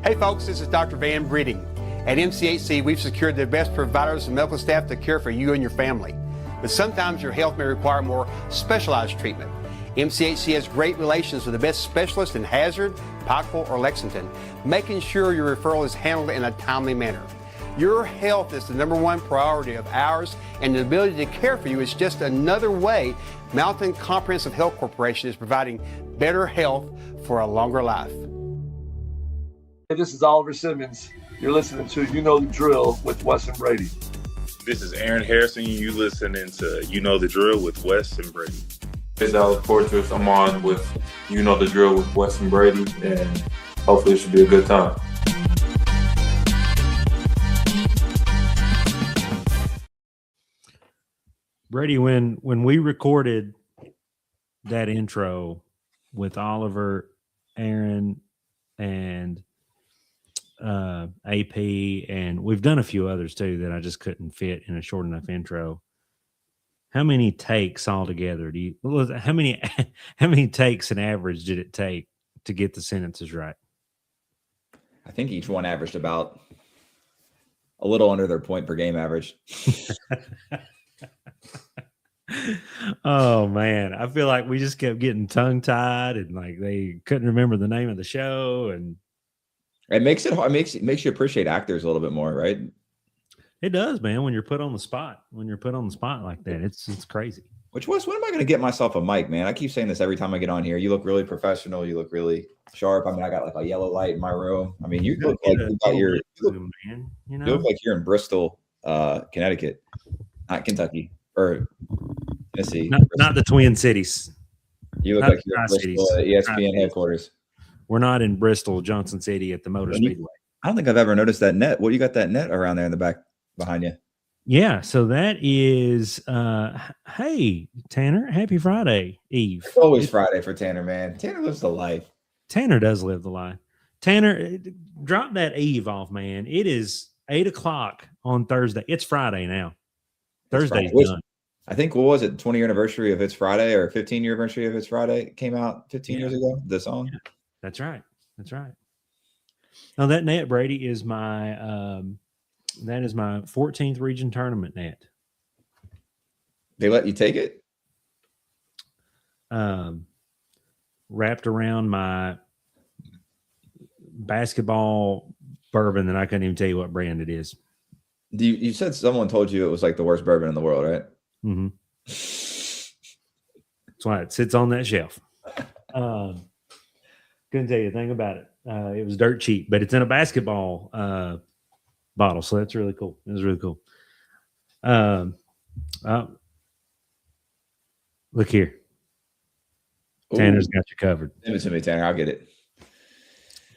Hey folks, this is Dr. Van Breeding. At MCHC, we've secured the best providers and medical staff to care for you and your family. But sometimes your health may require more specialized treatment. MCHC has great relations with the best specialists in Hazard, Pikeville, or Lexington, making sure your referral is handled in a timely manner. Your health is the number one priority of ours, and the ability to care for you is just another way Mountain Comprehensive Health Corporation is providing better health for a longer life. Hey, this is Oliver Simmons. You're listening to You Know the Drill with Wes and Brady. This is Aaron Harrison. You listening to You Know the Drill with Wes and Brady. This is Alex Fortress. I'm on with You Know the Drill with Wes and Brady, and hopefully it should be a good time. Brady, when we recorded that intro with Oliver, Aaron, and AP, and we've done a few others too that I just couldn't fit in a short enough intro. How many takes altogether how many takes an average did it take to get the sentences right? I think each one averaged about a little under their point per game average. Oh man, I feel like we just kept getting tongue tied and like they couldn't remember the name of the show, and it makes it hard. It makes you appreciate actors a little bit more, right? It does, man. When you're put on the spot, like that, it's crazy. When am I going to get myself a mic, man? I keep saying this every time I get on here. You look really professional. You look really sharp. I mean, I got like a yellow light in my room. I mean, you look like you look like you're in Bristol, Connecticut, not Kentucky or Tennessee. Not the Twin Cities. You look like you're in Bristol at ESPN headquarters. We're not in Bristol, Johnson City at the Motor Speedway. I don't think I've ever noticed that net. What, you got that net around there in the back behind you? Yeah, so that is hey, Tanner, happy Friday Eve. It's always Friday for Tanner, man. Tanner lives the life. Tanner does live the life. Tanner, drop that Eve off, man. It is 8:00 on Thursday. It's Friday now. Thursday's done. I think, what was it, 20-year anniversary of It's Friday or 15-year anniversary of It's Friday? It came out 15 years ago, the song. Yeah. That's right. Now that net, Brady, is my 14th region tournament net. They let you take it? Wrapped around my basketball bourbon that I couldn't even tell you what brand it is. You said someone told you it was like the worst bourbon in the world, right? Mm-hmm. That's why it sits on that shelf. Couldn't tell you a thing about it. It was dirt cheap, but it's in a basketball bottle, so that's really cool. It was really cool. Look here. Tanner's got you covered. Send it to me, Tanner. I'll get it.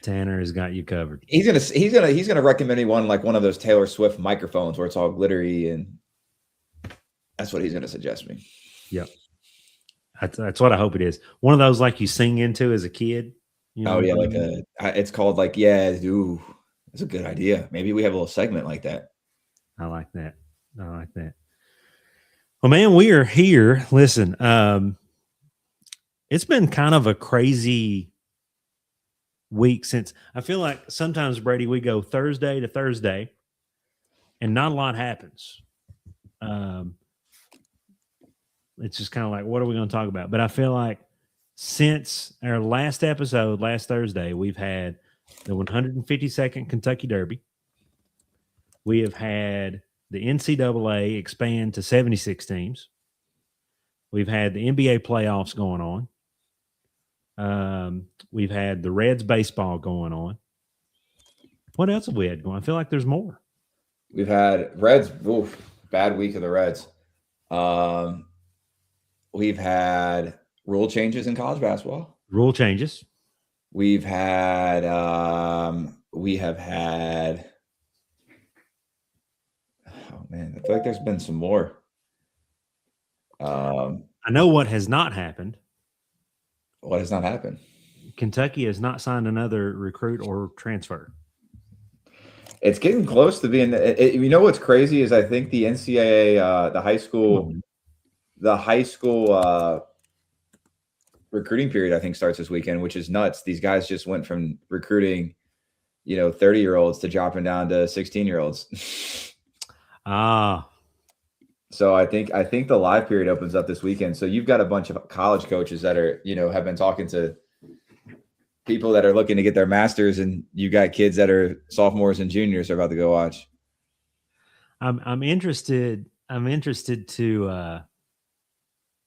Tanner has got you covered. He's gonna recommend me one of those Taylor Swift microphones where it's all glittery, and that's what he's gonna suggest me. Yep. That's what I hope it is. One of those like you sing into as a kid. You know, it's called like, it's a good idea. Maybe we have a little segment like that. I like that. Well, man, we are here. Listen, it's been kind of a crazy week since I feel like sometimes, Brady, we go Thursday to Thursday and not a lot happens. It's just kind of like, what are we going to talk about? But I feel like since our last episode, last Thursday, we've had the 152nd Kentucky Derby. We have had the NCAA expand to 76 teams. We've had the NBA playoffs going on. We've had the Reds baseball going on. What else have we had going? I feel like there's more. We've had Reds. Bad week of the Reds. We've had rule changes in college basketball. Rule changes. We have had. Oh man, I feel like there's been some more. I know what has not happened. What has not happened? Kentucky has not signed another recruit or transfer. It's getting close to being. You know what's crazy is I think the NCAA, the high school recruiting period, I think starts this weekend, which is nuts. These guys just went from recruiting 30-year-olds to dropping down to 16-year-olds. So I think the live period opens up this weekend. So you've got a bunch of college coaches that are, have been talking to people that are looking to get their masters, and you got kids that are sophomores and juniors are about to go watch. I'm interested to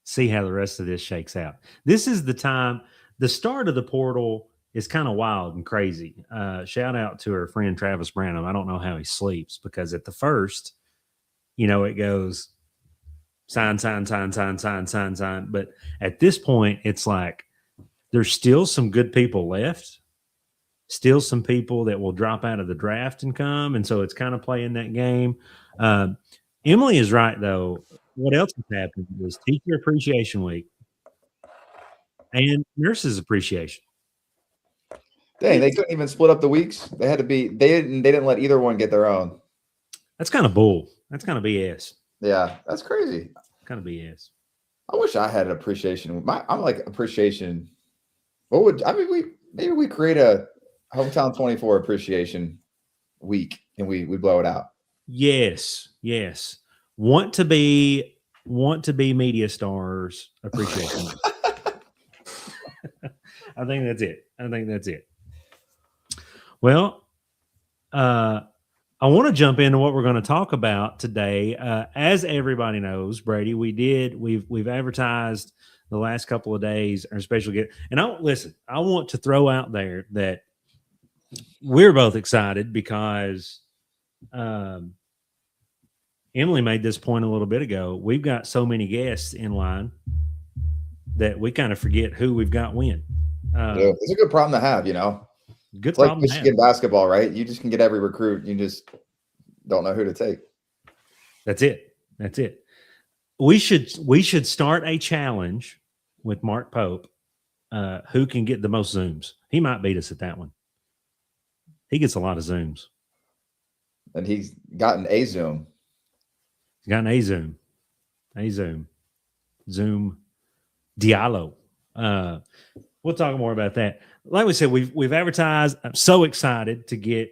see how the rest of this shakes out. This is the time. The start of the portal is kind of wild and crazy. Shout out to our friend Travis Branham. I don't know how he sleeps, because at the first, it goes sign. But at this point, it's like there's still some good people left, still some people that will drop out of the draft and come. And so it's kind of playing that game. Emily is right, though. What else has happened is Teacher Appreciation Week and Nurses Appreciation. Dang, they couldn't even split up the weeks. They had to be. They didn't let either one get their own. That's kind of bull. That's kind of BS. Yeah, that's crazy. Kind of BS. I wish I had an appreciation. I'm like appreciation. Maybe we create a Hometown 24 appreciation week and we blow it out. Yes. Want to be media stars appreciation. I think that's it. Well, I want to jump into what we're going to talk about today. As everybody knows, Brady, we've advertised the last couple of days our special guest. And I want to throw out there that we're both excited because Emily made this point a little bit ago. We've got so many guests in line that we kind of forget who we've got when. It's a good problem to have, Good it's like problem. Michigan basketball, right? You just can get every recruit. You just don't know who to take. That's it. We should start a challenge with Mark Pope. Who can get the most Zooms? He might beat us at that one. He gets a lot of Zooms. And he's gotten a Zoom. He's gotten a Zoom. Zoom Diallo. We'll talk more about that. Like we said, we've advertised. I'm so excited to get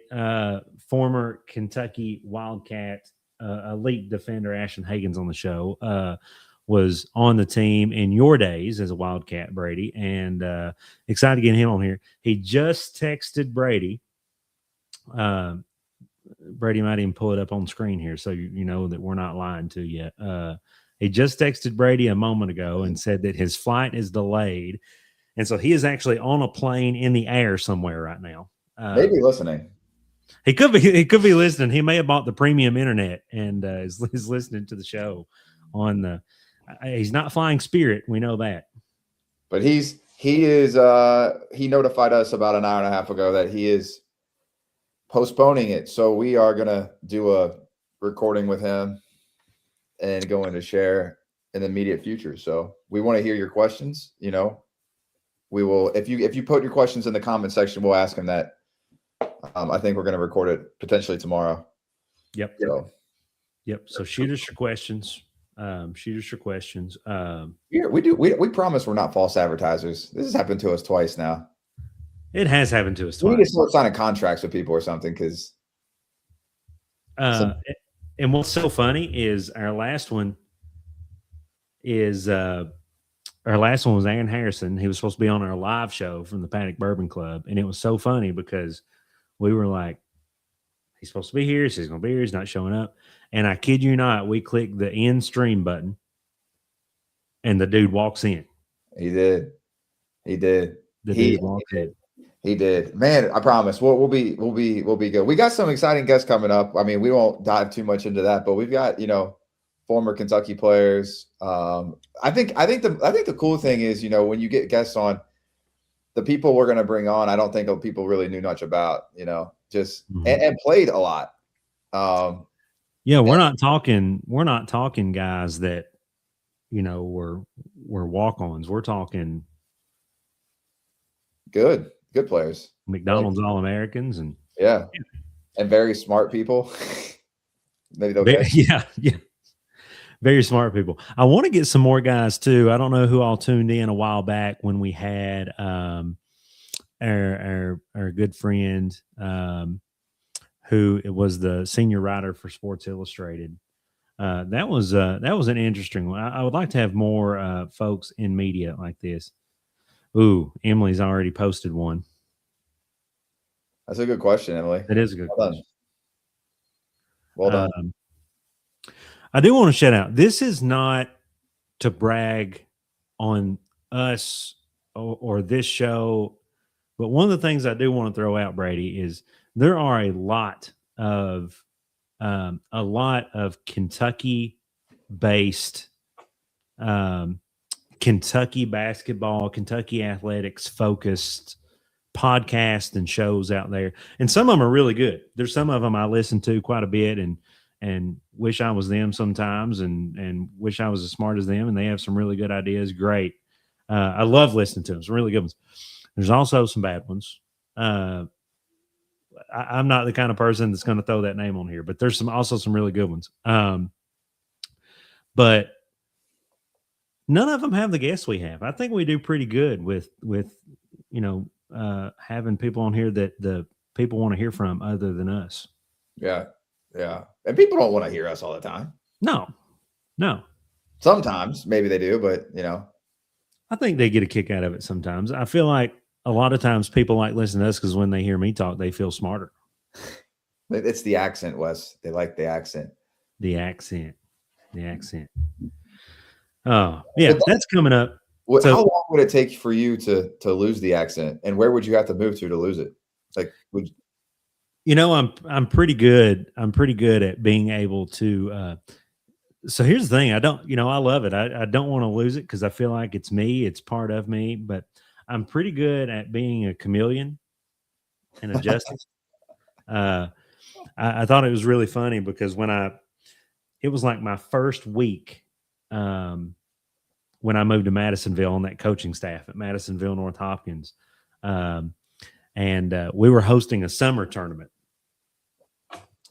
former Kentucky Wildcat elite defender Ashton Hagans on the show. Was on the team in your days as a Wildcat, Brady, and excited to get him on here. He just texted Brady. Brady might even pull it up on screen here, so you know that we're not lying to you. He just texted Brady a moment ago and said that his flight is delayed. And so he is actually on a plane in the air somewhere right now. Maybe listening. He could be listening. He may have bought the premium internet and is listening to the show on the. He's not flying Spirit. We know that. But he notified us about an hour and a half ago that he is postponing it. So we are going to do a recording with him and going to share in the immediate future. So we want to hear your questions. We will, if you put your questions in the comment section, we'll ask him that. I think we're going to record it potentially tomorrow. Yep. So shoot us your questions. We promise we're not false advertisers. This has happened to us twice now. It has happened to us We twice. need to start signing contracts with people or something, because. And what's so funny is our last one was Aaron Harrison. He was supposed to be on our live show from the Paddock Bourbon Club, and it was so funny because we were like, he's supposed to be here, so he's going to be here. He's not showing up. And I kid you not, we clicked the end stream button, and the dude walks in. He did. The dude walked in. He did. Man, I promise we'll be good. We got some exciting guests coming up. I mean, we won't dive too much into that, but we've got, former Kentucky players. I think the cool thing is, when you get guests on, the people we're going to bring on, I don't think people really knew much about, just and played a lot. Yeah, we're not talking guys that, were walk-ons. We're talking good players, McDonald's All-Americans, and and very smart people. Maybe they'll get very smart people. I want to get some more guys too. I don't know who all tuned in a while back when we had our good friend, who was the senior writer for Sports Illustrated. That was an interesting one. I would like to have more folks in media like this. Ooh, Emily's already posted one. That's a good question, Emily. That is a good question. Well done. I do want to shout out. This is not to brag on us or this show, but one of the things I do want to throw out, Brady, is there are a lot of Kentucky-based, Kentucky basketball, Kentucky athletics focused podcasts and shows out there, and some of them are really good. There's some of them I listen to quite a bit and wish I was them sometimes, and wish I was as smart as them. And they have some really good ideas. Great, I love listening to them. Some really good ones. There's also some bad ones. I'm not the kind of person that's going to throw that name on here, but there's also some really good ones. But none of them have the guests we have. I think we do pretty good with having people on here that the people want to hear from other than us. Yeah. And people don't want to hear us all the time. No. Sometimes maybe they do, but I think they get a kick out of it sometimes. I feel like a lot of times people like listening to us because when they hear me talk, they feel smarter. It's the accent, Wes. They like the accent. The accent. Oh, yeah, that's coming up. How long would it take for you to lose the accent, and where would you have to move to lose it? Like, I'm pretty good. I'm pretty good at being able to. So here's the thing. I love it. I don't want to lose it because I feel like it's me. It's part of me. But I'm pretty good at being a chameleon and adjusting. I thought it was really funny because it was like my first week when I moved to Madisonville on that coaching staff at Madisonville North Hopkins. And we were hosting a summer tournament.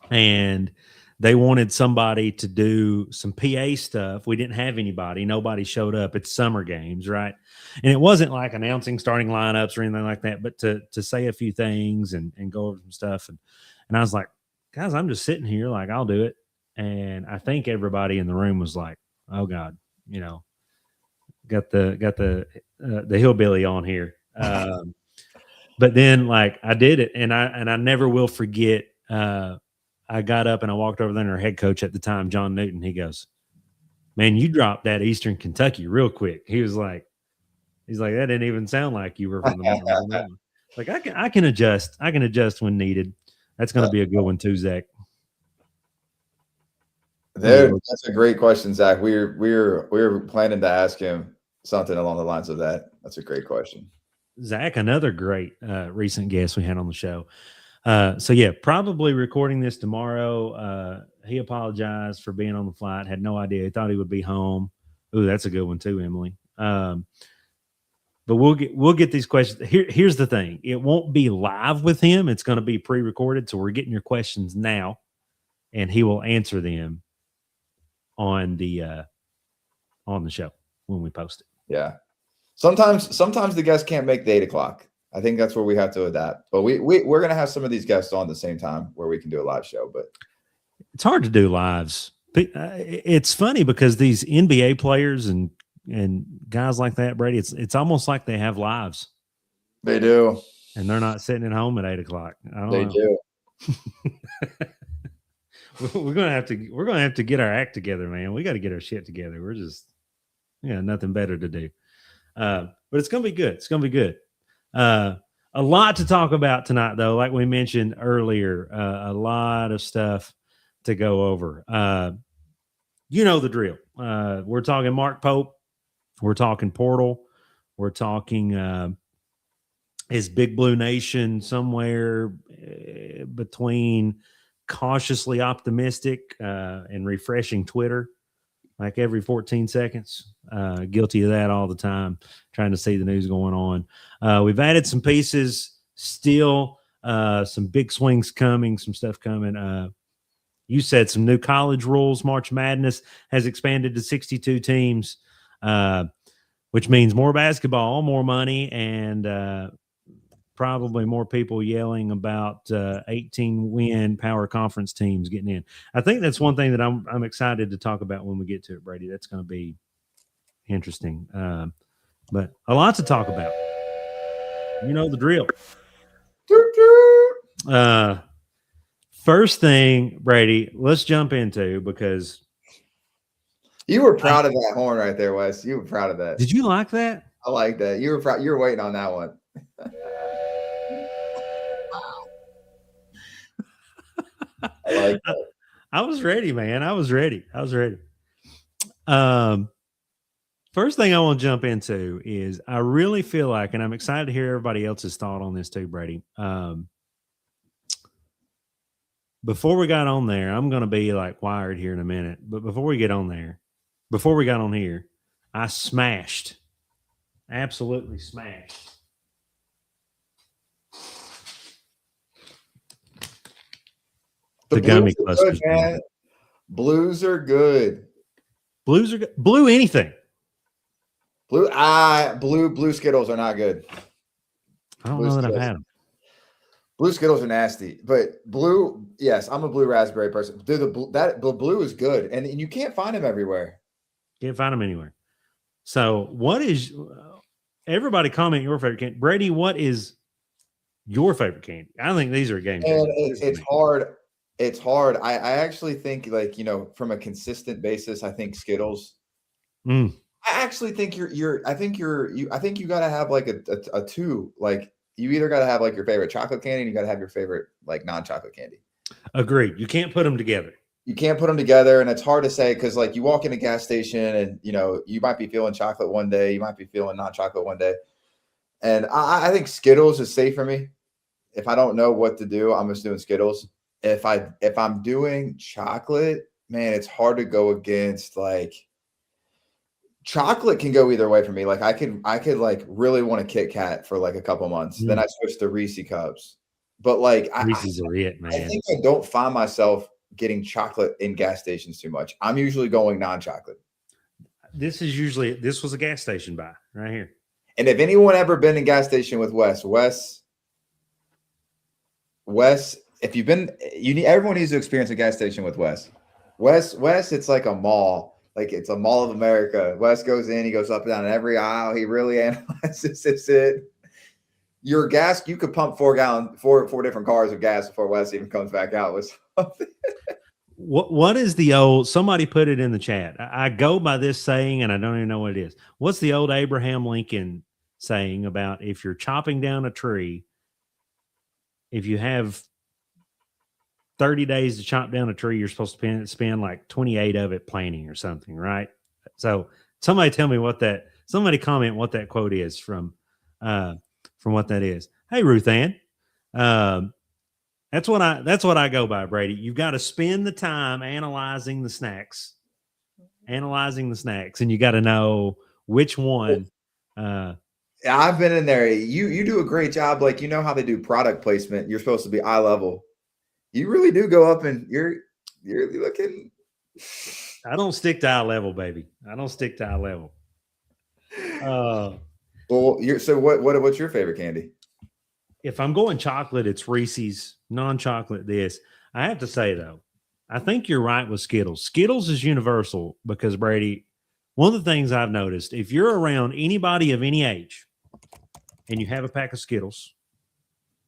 And they wanted somebody to do some PA stuff. We didn't have anybody. Nobody showed up. It's summer games, right? And it wasn't like announcing starting lineups or anything like that, but to say a few things and go over some stuff. And I was like, guys, I'm just sitting here, like, I'll do it. And I think everybody in the room was like, oh God, got the hillbilly on here. But then like I did it, and I never will forget. I got up and I walked over there, and our head coach at the time, John Newton, he goes, "Man, you dropped that Eastern Kentucky real quick." He's like, "That didn't even sound like you were from the Like I can adjust. I can adjust when needed. That's going to be a good one too, Zach. That's a great question, Zach. We're planning to ask him something along the lines of that. That's a great question. Zach, another great recent guest we had on the show. So yeah, probably recording this tomorrow. He apologized for being on the flight. Had no idea. He thought he would be home. Ooh, that's a good one too, Emily. But we'll get these questions. Here's the thing. It won't be live with him. It's going to be pre-recorded. So we're getting your questions now, and he will answer them on the show when we post it. Yeah. Sometimes the guests can't make the 8 o'clock. I think that's where we have to adapt. But we're going to have some of these guests on the same time where we can do a live show. But it's hard to do lives. It's funny because these NBA players and guys like that, Brady, it's almost like they have lives. They do. And they're not sitting at home at 8 o'clock. They do. We're gonna have to get our act together, man. We got to get our shit together. We got nothing better to do. But it's gonna be good. It's gonna be good. A lot to talk about tonight, though. Like we mentioned earlier, a lot of stuff to go over. You know the drill. We're talking Mark Pope. We're talking portal. We're talking is Big Blue Nation somewhere between cautiously optimistic and refreshing Twitter like every 14 seconds. Guilty of that all the time, trying to see the news going on. We've added some pieces, still some big swings coming, some stuff coming. You said some new college rules. March Madness has expanded to 62 teams, which means more basketball, more money, and probably more people yelling about 18-win power conference teams getting in. I think that's one thing that I'm excited to talk about when we get to it, Brady. That's going to be interesting. But a lot to talk about. You know the drill. First thing, Brady, let's jump into, because you were proud of that horn right there, Wes. You were proud of that. Did you like that? I like that. You were proud. You were waiting on that one. I like that. I was ready, man. I was ready. First thing I want to jump into is I really feel like, and I'm excited to hear everybody else's thought on this too, Brady. Before we got on there, I'm going to be like wired here in a minute, but before we got on here, I absolutely smashed the gummy clusters. Man. Blues are good. Blue anything. Blue Skittles are not good. I don't know that I've had them. Blue Skittles are nasty, but blue, yes, I'm a blue raspberry person. Dude, the blue is good, and you can't find them everywhere. Can't find them anywhere. So, what is everybody comment your favorite candy? Brady, what is your favorite candy? I think these are games. And it's hard. It's hard. I actually think, like, from a consistent basis, I think Skittles. I actually think I think you got to have like a two. Like, you either got to have like your favorite chocolate candy, and you got to have your favorite like non-chocolate candy. Agreed. You can't put them together. You can't put them together, and it's hard to say, because like you walk in a gas station and you might be feeling chocolate one day, you might be feeling non-chocolate one day, and I think Skittles is safe for me. If I don't know what to do, I'm just doing Skittles. If I'm doing chocolate, man, it's hard to go against. Like, chocolate can go either way for me. Like, I could like really want a Kit Kat for like a couple months, then I switch to Reese cups. But like, Reese's are it, man. I think I don't find myself getting chocolate in gas stations too much. I'm usually going non-chocolate. This was a gas station buy right here. And if anyone ever been in gas station with Wes, if you've been, everyone needs to experience a gas station with Wes. Wes, it's like a mall. Like, it's a Mall of America. Wes goes in, he goes up and down every aisle. He really analyzes it. Your gas, you could pump 4 different cars of gas before Wes even comes back out with something. What is the old, somebody put it in the chat. I go by this saying, and I don't even know what it is. What's the old Abraham Lincoln saying about, if you're chopping down a tree, if you have 30 days to chop down a tree, you're supposed to spend like 28 of it planting or something, right? So somebody comment what that quote is from what that is. Hey, Ruth Ann. That's what I go by, Brady. You've got to spend the time analyzing the snacks, and you got to know which one. I've been in there. You do a great job. Like, how they do product placement. You're supposed to be eye level. You really do go up, and you're looking. I don't stick to eye level, baby. I don't stick to eye level. What's your favorite candy? If I'm going chocolate, it's Reese's. Non-chocolate, this. I have to say, though, I think you're right with Skittles. Skittles is universal because, Brady, one of the things I've noticed, if you're around anybody of any age and you have a pack of Skittles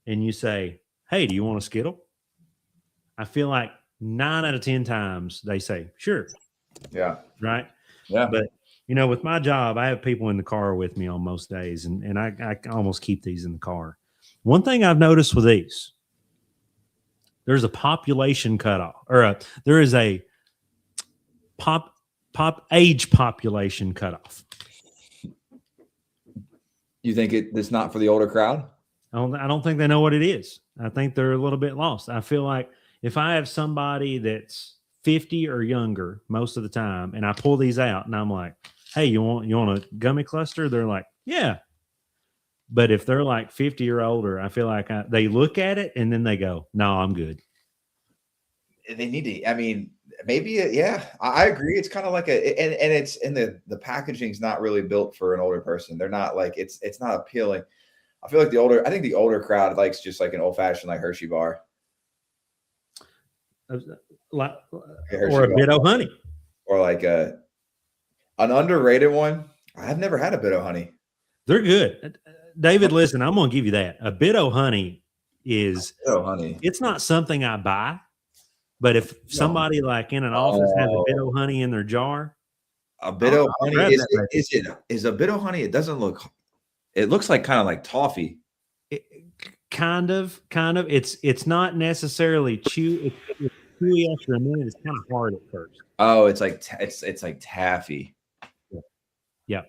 and you say, hey, do you want a Skittle? I feel like 9 out of 10 times they say, sure. Yeah. Right? Yeah. But, with my job, I have people in the car with me on most days, and I almost keep these in the car. One thing I've noticed with these, there's a population cutoff, or there is a age population cutoff. You think it's not for the older crowd? I don't think they know what it is. I think they're a little bit lost. I feel like if I have somebody that's 50 or younger most of the time, and I pull these out and I'm like, hey, you want a gummy cluster? They're like, yeah. But if they're like 50 or older, I feel like they look at it and then they go, no, I'm good. They need to, I mean, maybe, yeah, I agree. It's kind of like and it's in the packaging's not really built for an older person. They're not like, it's not appealing. I feel like I think the older crowd likes just like an old fashioned like Hershey bar. Like, Hershey or a bar. bit of honey. Or like an underrated one. I've never had a bit of honey. They're good. David, listen, I'm going to give you that. A bit of honey is it's not something I buy, but if somebody like in an office has a bit of honey in their jar, a bit of honey is a bit of honey. It doesn't look. It looks like kind of like toffee. Kind of. It's not necessarily chew. It's chewy after a minute. It's kind of hard at first. Oh, it's like it's like taffy. Yeah.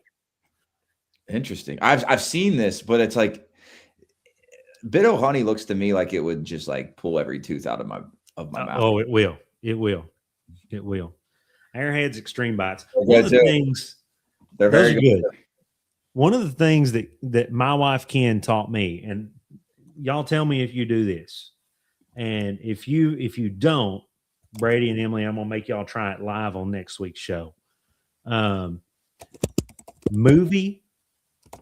Interesting. I've seen this, but it's like bit of honey looks to me like it would just like pull every tooth out of my mouth. Oh, it will. Airheads Extreme Bites. One of the things they're very good. One of the things that my wife Ken taught me, and y'all tell me if you do this, and if you don't, Brady and Emily, I'm gonna make y'all try it live on next week's show. Movie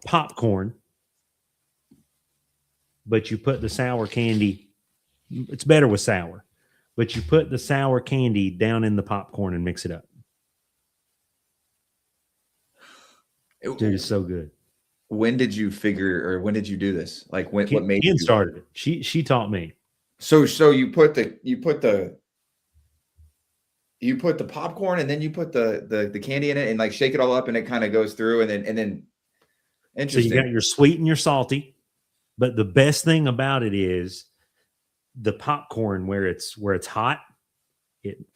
popcorn, but you put the sour candy. It's better with sour, but you put the sour candy down in the popcorn and mix it up. Dude, it's so good. When did you when did you do this? Like what made Ken started it? She taught me. So you put the popcorn and then you put the candy in it and like shake it all up and it kind of goes through and then interesting. So you got your sweet and your salty, but the best thing about it is the popcorn where it's hot, it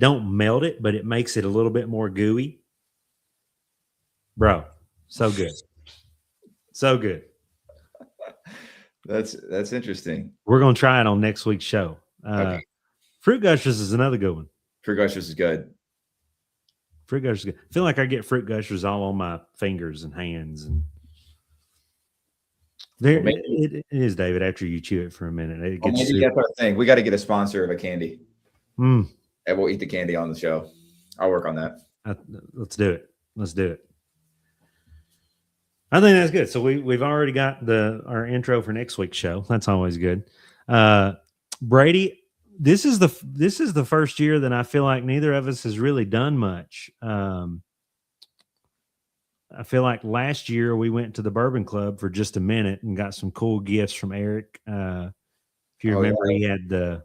don't melt it, but it makes it a little bit more gooey. Bro, so good. So good. That's interesting. We're going to try it on next week's show. Okay. Fruit Gushers is another good one. Fruit Gushers is good. Fruit Gushers is good. I feel like I get Fruit Gushers all on my fingers and hands. And it is, David, after you chew it for a minute. It gets maybe that's our thing. We got to get a sponsor of a candy. And we'll eat the candy on the show. I'll work on that. Let's do it. I think that's good. So we've already got our intro for next week's show. That's always good. Brady, this is the first year that I feel like neither of us has really done much. I feel like last year we went to the Bourbon Club for just a minute and got some cool gifts from Eric. If you remember, he had the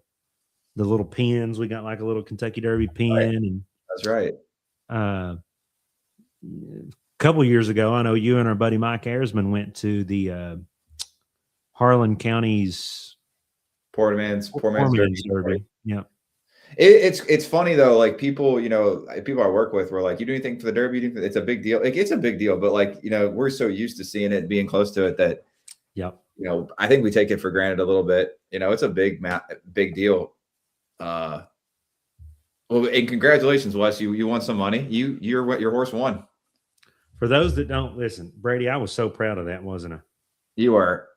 little pins. We got like a little Kentucky Derby pin. Right. And that's right. Couple years ago, I know you and our buddy Mike Ayersman went to the Harlan County's Poor Man's Derby. Yeah. It's funny though, like people I work with were like, you do anything for the Derby? It's a big deal. Like it's a big deal, but like, we're so used to seeing it, being close to it that, I think we take it for granted a little bit. It's a big deal. Well, and congratulations, Wes. You won some money. Your horse won. For those that don't listen, Brady, I was so proud of that, wasn't I? You were.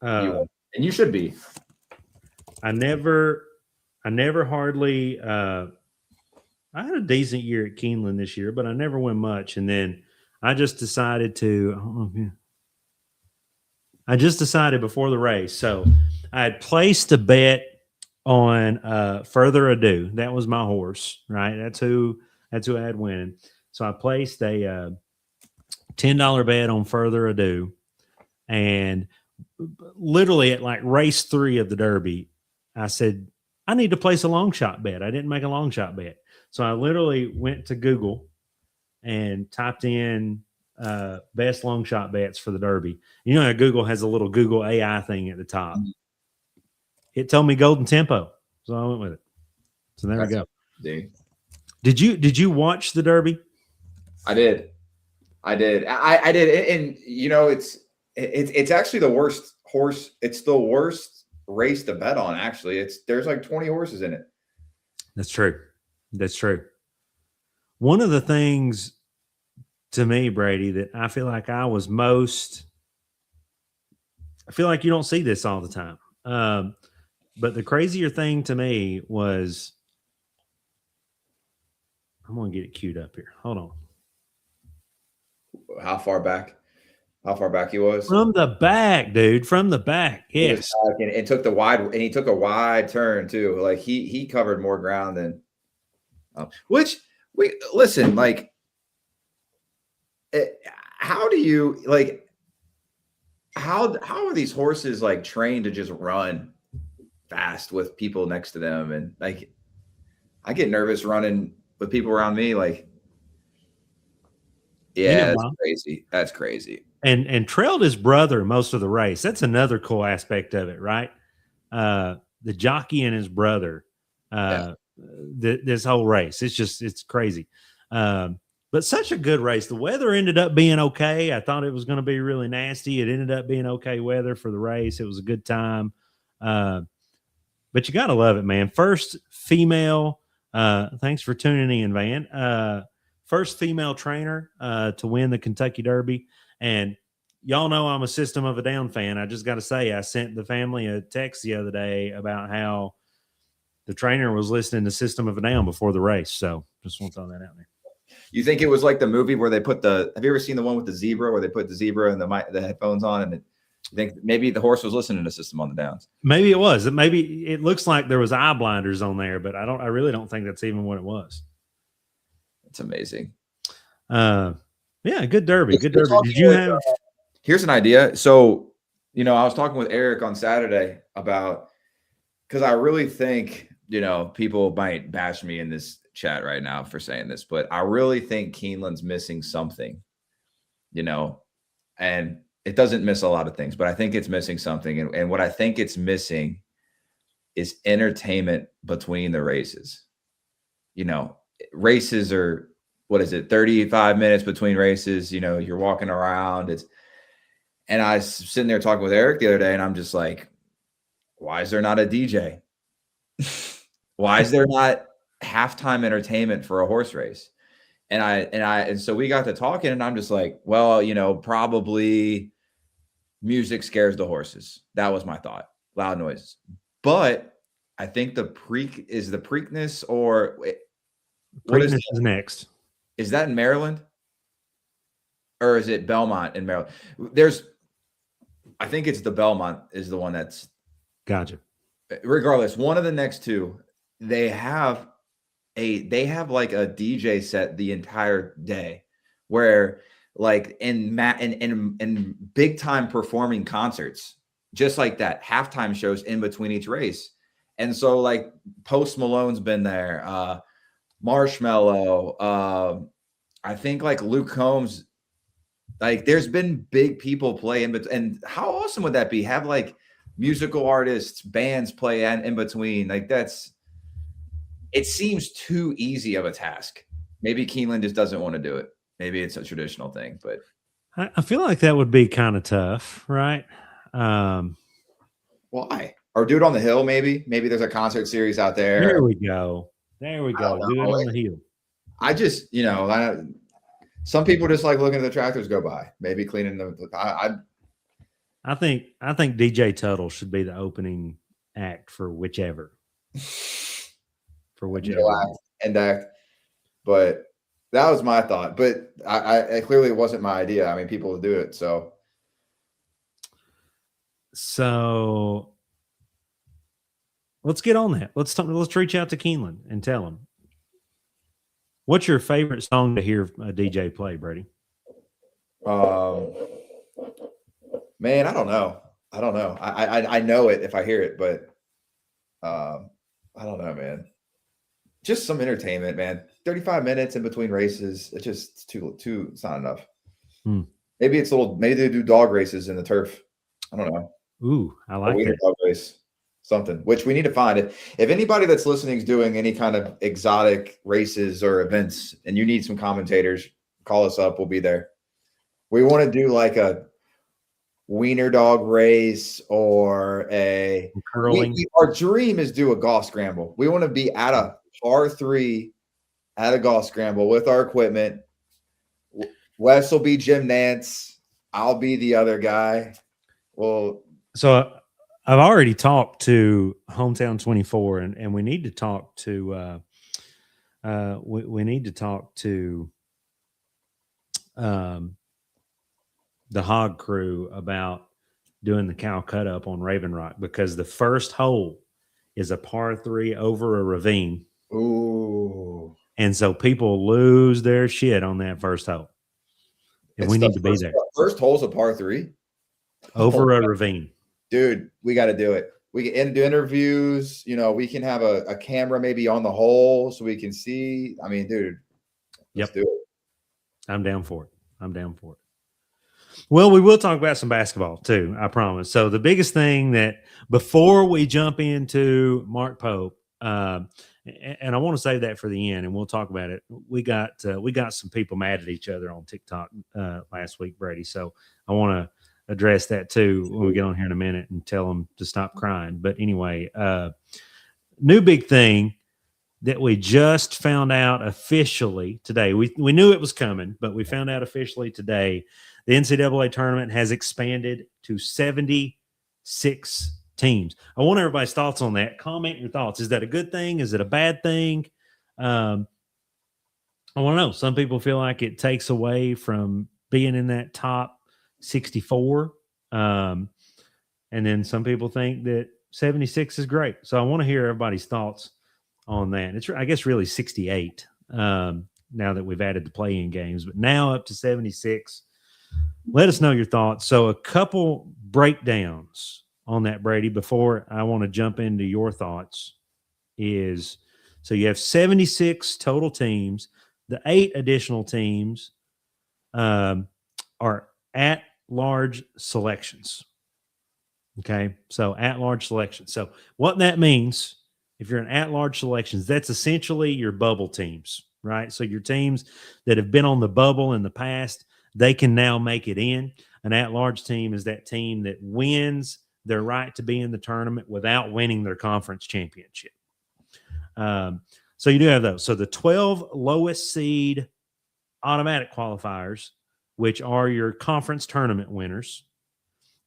And you should be. I never hardly I had a decent year at Keeneland this year, but I never won much. And then I just decided before the race. So I had placed a bet on Further Ado. That was my horse, right? That's who I had winning. So I placed a $10 bet on Further Ado, and literally at like race 3 of the Derby, I said, I need to place a long shot bet. I didn't make a long shot bet. So I literally went to Google and typed in best long shot bets for the Derby. You know how Google has a little Google AI thing at the top. It told me Golden Tempo. So I went with it. So there we go. Dude. Did you watch the Derby? I did. I did. And it's actually the worst horse. It's the worst race to bet on. Actually, there's like 20 horses in it. That's true. One of the things to me, Brady, that I feel like I feel like you don't see this all the time. But the crazier thing to me was, I'm going to get it queued up here. Hold on. How far back? How far back he was? From the back, dude. From the back. Yes. And took the wide, and he took a wide turn too. Like he covered more ground than which we listen, like how do you like how are these horses like trained to just run fast with people next to them? And like I get nervous running with people around me. Like, yeah, that's crazy. That's crazy. And trailed his brother most of the race. That's another cool aspect of it, right? The jockey and his brother, this whole race. It's crazy. But such a good race. The weather ended up being okay. I thought it was going to be really nasty. It ended up being okay weather for the race. It was a good time. But you got to love it, man. First female, thanks for tuning in, Van. First female trainer to win the Kentucky Derby. And y'all know I'm a System of a Down fan. I just got to say, I sent the family a text the other day about how the trainer was listening to System of a Down before the race. So just want to throw that out there. You think it was like the movie where they put have you ever seen the one with the zebra where they put the zebra and the headphones on, and you think maybe the horse was listening to System on the Downs? Maybe it was. Maybe it looks like there was eye blinders on there, but I really don't think that's even what it was. It's amazing. Yeah, good Derby. Good Derby. Did you have here's an idea. So, I was talking with Eric on Saturday about, because I really think, people might bash me in this chat right now for saying this, but I really think Keeneland's missing something, and it doesn't miss a lot of things, but I think it's missing something. And what I think it's missing is entertainment between the races. Races are, 35 minutes between races, you're walking around. And I was sitting there talking with Eric the other day, and I'm just like, why is there not a DJ? Why is there not halftime entertainment for a horse race? And so we got to talking, and I'm just like, well, probably music scares the horses. That was my thought. Loud noises. But I think the Preakness, or what is next? Is that in Maryland? Or is it Belmont in Maryland? I think it's the Belmont is the one that's. Gotcha. Regardless, one of the next two, they have like a DJ set the entire day, where like in big time performing concerts, just like that, halftime shows in between each race. And so like Post Malone's been there, Marshmello, I think like Luke Combs, like there's been big people play in between. And how awesome would that be? Have like musical artists, bands play in between. Like it seems too easy of a task. Maybe Keeneland just doesn't want to do it. Maybe it's a traditional thing, but I feel like that would be kind of tough, right? Why? Or do it on the hill, maybe. Maybe there's a concert series out there. There we go. Do it on the hill. I just, some people just like looking at the tractors go by. Maybe cleaning I think DJ Tuttle should be the opening act for whichever. End act. But that was my thought. But I clearly it wasn't my idea. I mean, people will do it. So let's get on that. Let's reach out to Keeneland and tell him. What's your favorite song to hear a DJ play, Brady? Man, I don't know. I know it if I hear it, but I don't know, man. Just some entertainment, man. 35 minutes in between races. It's just too. It's not enough. Maybe maybe they do dog races in the turf. I don't know. Ooh, I like it. Dog race. Something, which we need to find. If anybody that's listening is doing any kind of exotic races or events and you need some commentators, call us up. We'll be there. We want to do like a wiener dog race or curling. Our dream is do a golf scramble. We want to be at a par 3 at a golf scramble with our equipment. Wes will be Jim Nance. I'll be the other guy. Well, so I've already talked to Hometown 24, and we need to talk to we need to talk to the Hog Crew about doing the cow cut up on Raven Rock, because the first hole is a par 3 over a ravine. Ooh. And so people lose their shit on that first hole. And we need to be there. First hole's a par 3? Over a ravine. Dude, we got to do it. We can do interviews. We can have a camera maybe on the hole so we can see. I mean, dude, let's do it. I'm down for it. Well, we will talk about some basketball too, I promise. So the biggest thing that before we jump into Mark Pope, and I want to save that for the end, and we'll talk about it. We got some people mad at each other on TikTok last week, Brady. So I want to address that too when we get on here in a minute and tell them to stop crying. But anyway, new big thing that we just found out officially today. We knew it was coming, but we found out officially today. The NCAA tournament has expanded to 76 teams. I want everybody's thoughts on that. Comment your thoughts. Is that a good thing? Is it a bad thing? I want to know. Some people feel like it takes away from being in that top 64. And then some people think that 76 is great. So I want to hear everybody's thoughts on that. It's, I guess, really 68 now that we've added the play-in games, but now up to 76. Let us know your thoughts. So a couple breakdowns on that, Brady, before I want to jump into your thoughts is, so you have 76 total teams. The 8 additional teams are at-large selections. Okay, so at-large selections. So what that means, if you're an at-large selections, that's essentially your bubble teams, right? So your teams that have been on the bubble in the past, they can now make it in. An at-large team is that team that wins their right to be in the tournament without winning their conference championship. So you do have those. So the 12 lowest seed automatic qualifiers, which are your conference tournament winners,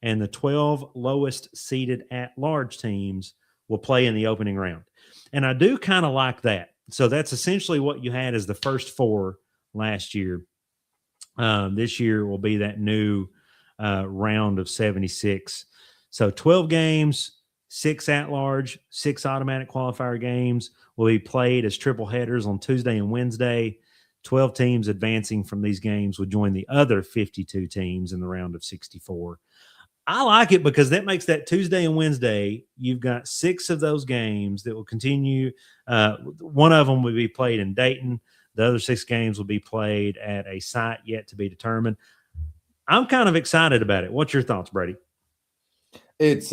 and the 12 lowest seeded at-large teams will play in the opening round. And I do kind of like that. So that's essentially what you had as the first 4 last year. This year will be that new round of 76. So 12 games, 6 at-large, 6 automatic qualifier games will be played as triple headers on Tuesday and Wednesday. 12 teams advancing from these games will join the other 52 teams in the round of 64. I like it because that makes that Tuesday and Wednesday, you've got 6 of those games that will continue. One of them will be played in Dayton. The other 6 games will be played at a site yet to be determined. I'm kind of excited about it. What's your thoughts, Brady? It's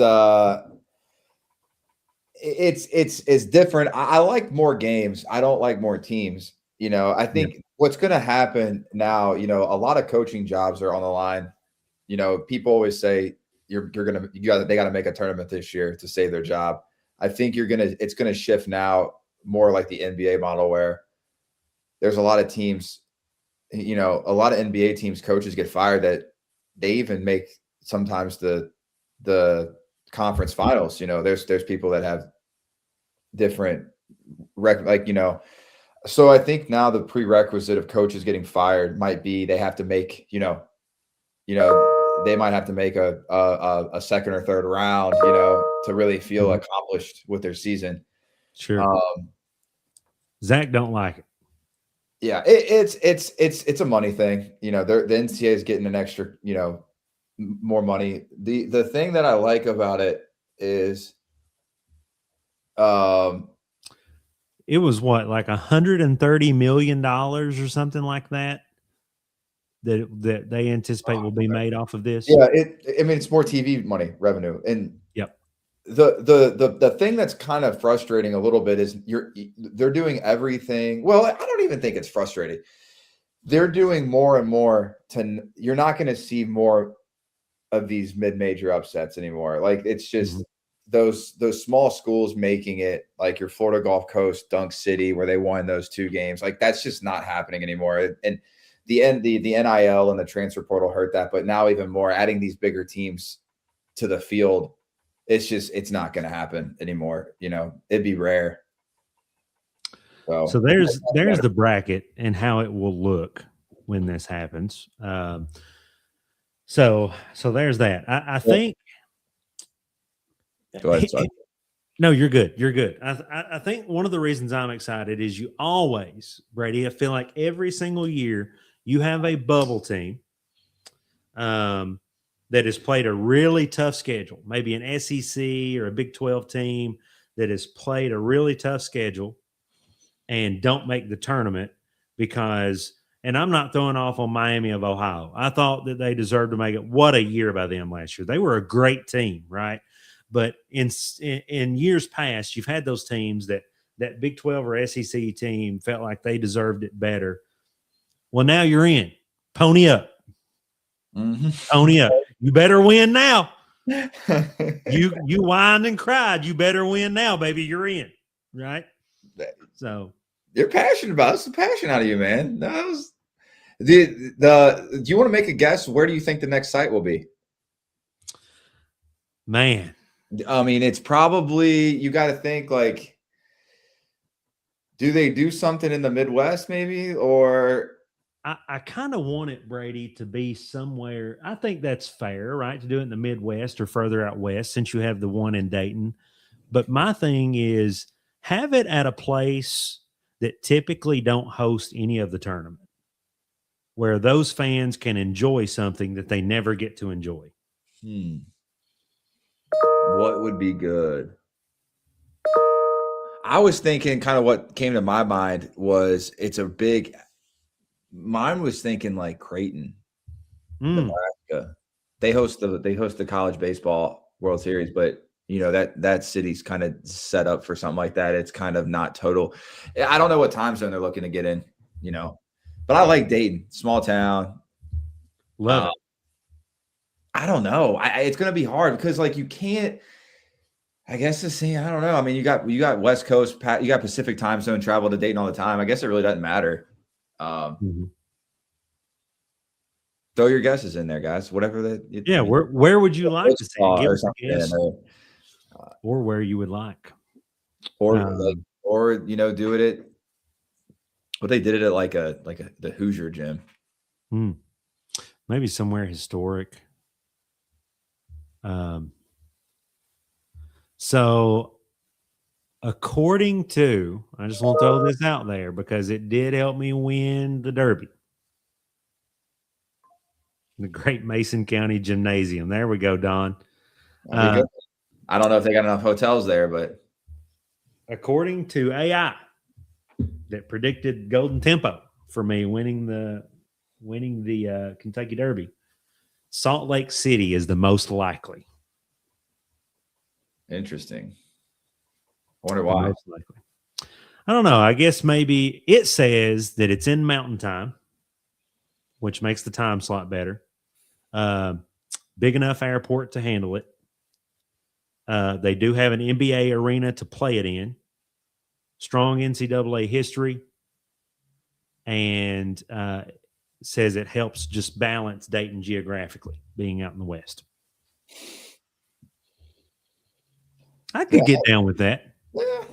different. I like more games. I don't like more teams. I think what's going to happen now, a lot of coaching jobs are on the line. People always say they got to make a tournament this year to save their job. I think it's going to shift now more like the NBA model where there's a lot of teams, a lot of NBA teams, coaches get fired that they even make sometimes the conference finals. There's people that have different so I think now the prerequisite of coaches getting fired might be they have to make, they might have to make a second or third round, to really feel accomplished with their season. Sure. Zach don't like it. Yeah, it's a money thing. The NCAA is getting an extra, more money. The thing that I like about it is, it was what, like $130 million or something like that they anticipate will be made off of this. Yeah, it's more TV money revenue, and yep. The thing that's kind of frustrating a little bit is they're doing everything. Well, I don't even think it's frustrating. They're doing more and more you're not going to see more of these mid-major upsets anymore. Like it's just those small schools making it, like your Florida Gulf Coast, Dunk City, where they won those 2 games. Like that's just not happening anymore. And the NIL and the transfer portal hurt that, but now even more adding these bigger teams to the field. It's not going to happen anymore. It'd be rare. So there's the bracket and how it will look when this happens. So there's that. I think. Go ahead. Sorry. No, you're good. You're good. I think one of the reasons I'm excited is you always, Brady, I feel like every single year you have a bubble team that has played a really tough schedule, maybe an SEC or a Big 12 team that has played a really tough schedule and don't make the tournament because, and I'm not throwing off on Miami of Ohio. I thought that they deserved to make it. What a year by them last year. They were a great team, right? But in years past, you've had those teams that Big 12 or SEC team felt like they deserved it better. Well, now you're in. Pony up. Mm-hmm. Pony up. You better win now. you whined and cried. You better win now, baby. You're in, right? So you're passionate about it. It's the passion out of you, man. That was do you want to make a guess? Where do you think the next site will be? Man. I mean, it's probably, you got to think like, do they do something in the Midwest maybe? Or I kind of want it, Brady, to be somewhere. I think that's fair, right? To do it in the Midwest or further out west since you have the one in Dayton. But my thing is have it at a place that typically don't host any of the tournament where those fans can enjoy something that they never get to enjoy. What would be good? I was thinking kind of what came to my mind was mine was thinking like Creighton, Nebraska. They host the college baseball World Series, but you know, that city's kind of set up for something like that. It's kind of not total. I don't know what time zone they're looking to get in, you know, but I like Dayton, small town. Love it. I don't know. It's going to be hard because like you can't, I guess the same. I don't know. I mean, you got West Coast, you got Pacific time zone travel to Dayton all the time. I guess it really doesn't matter. Throw your guesses in there, guys. Whatever that. Where would you like to see? Give us a guess. Or where you would like, or you know, do it at. But they did it at like the Hoosier gym. Maybe somewhere historic. So according to, I just want to throw this out there because it did help me win the Derby. The Great Mason County Gymnasium. There we go, Don. I don't know if they got enough hotels there, but according to AI, that predicted Golden Tempo for me winning the Kentucky Derby, Salt Lake City is the most likely. Interesting. I wonder why. Most likely. I don't know. I guess maybe it says that it's in Mountain Time, which makes the time slot better. Big enough airport to handle it. They do have an NBA arena to play it in. Strong NCAA history. And says it helps just balance Dayton geographically, being out in the West. I could get down with that. Yeah.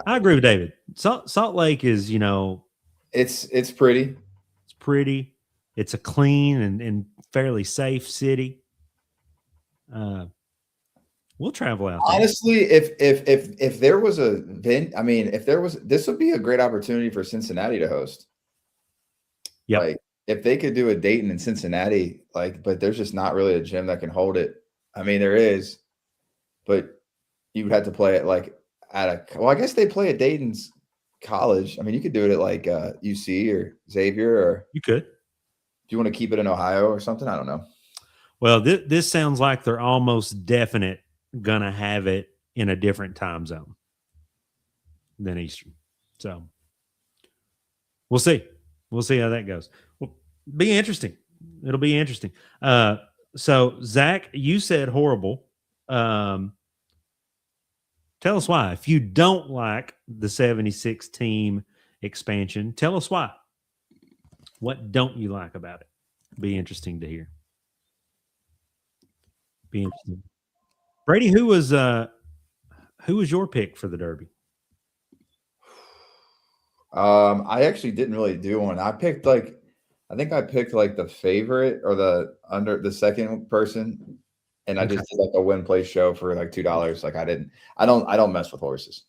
I agree with David. Salt Lake is, you know, it's pretty. It's pretty. It's a clean and fairly safe city. We'll travel out there. Honestly, if there was a event, I mean, this would be a great opportunity for Cincinnati to host. Yeah. Like if they could do a Dayton in Cincinnati, but there's just not really a gym that can hold it. I mean, there is, but you would have to play it I guess they play at Dayton's college. I mean, you could do it at UC or Xavier, or you could. Do you want to keep it in Ohio or something? I don't know. Well, this sounds like they're almost definite gonna have it in a different time zone than Eastern. So we'll see. We'll see how that goes. Well, be interesting. It'll be interesting. So Zach, you said horrible. Tell us why. If you don't like the 76 team expansion, tell us why. What don't you like about it? Be interesting to hear. Be interesting. Brady, who was your pick for the Derby? I actually didn't really do one. I picked I I think I picked like the favorite or the second person, and I just did like a win play show for like $2. Like I don't mess with horses.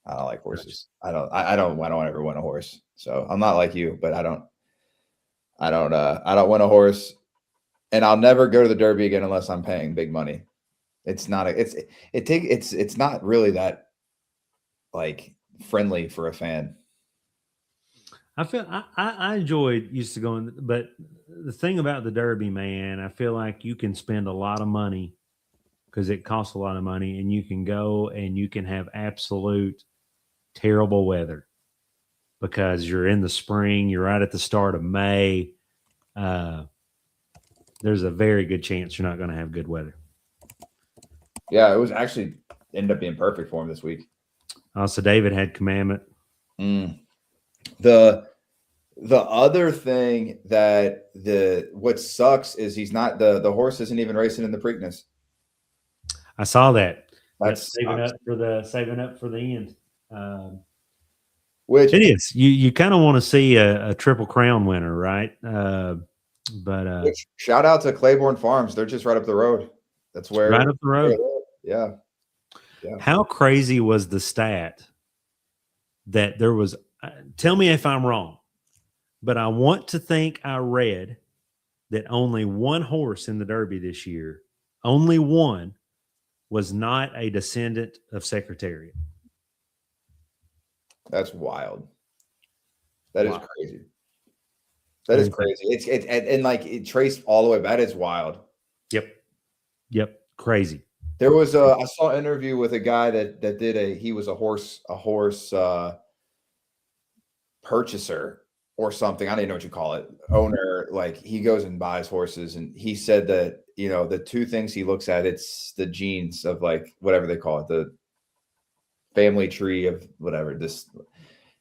I don't like horses. I don't ever win a horse. So I'm not like you, but I don't win a horse, and I'll never go to the Derby again unless I'm paying big money. It's not it's not really that like friendly for a fan. I feel I enjoyed used to going, but the thing about the Derby, man, I feel like you can spend a lot of money because it costs a lot of money, and you can go and you can have absolute terrible weather because you're in the spring, you're right at the start of May. There's a very good chance you're not going to have good weather. Yeah, it was actually ended up being perfect for him this week. So David had Commandment. The other thing that what sucks is he's not the horse isn't even racing in the Preakness. I saw that. That's saving up for the end. Which it is. You kind of want to see a Triple Crown winner, right? But shout out to Claiborne Farms. They're just right up the road. That's where right up the road. Yeah. How crazy was the stat that there was? Tell me if I'm wrong, but I want to think I read that only one horse in the Derby this year, only one, was not a descendant of Secretariat. That's wild. That is crazy. That is crazy. It's and like it traced all the way back. It's wild. Yep. Crazy. There was I saw an interview with a guy that he was a horse purchaser or something. I don't even know what you call it. Owner, like he goes and buys horses, and he said that, you know, the two things he looks at, it's the genes of like whatever they call it, the family tree of whatever.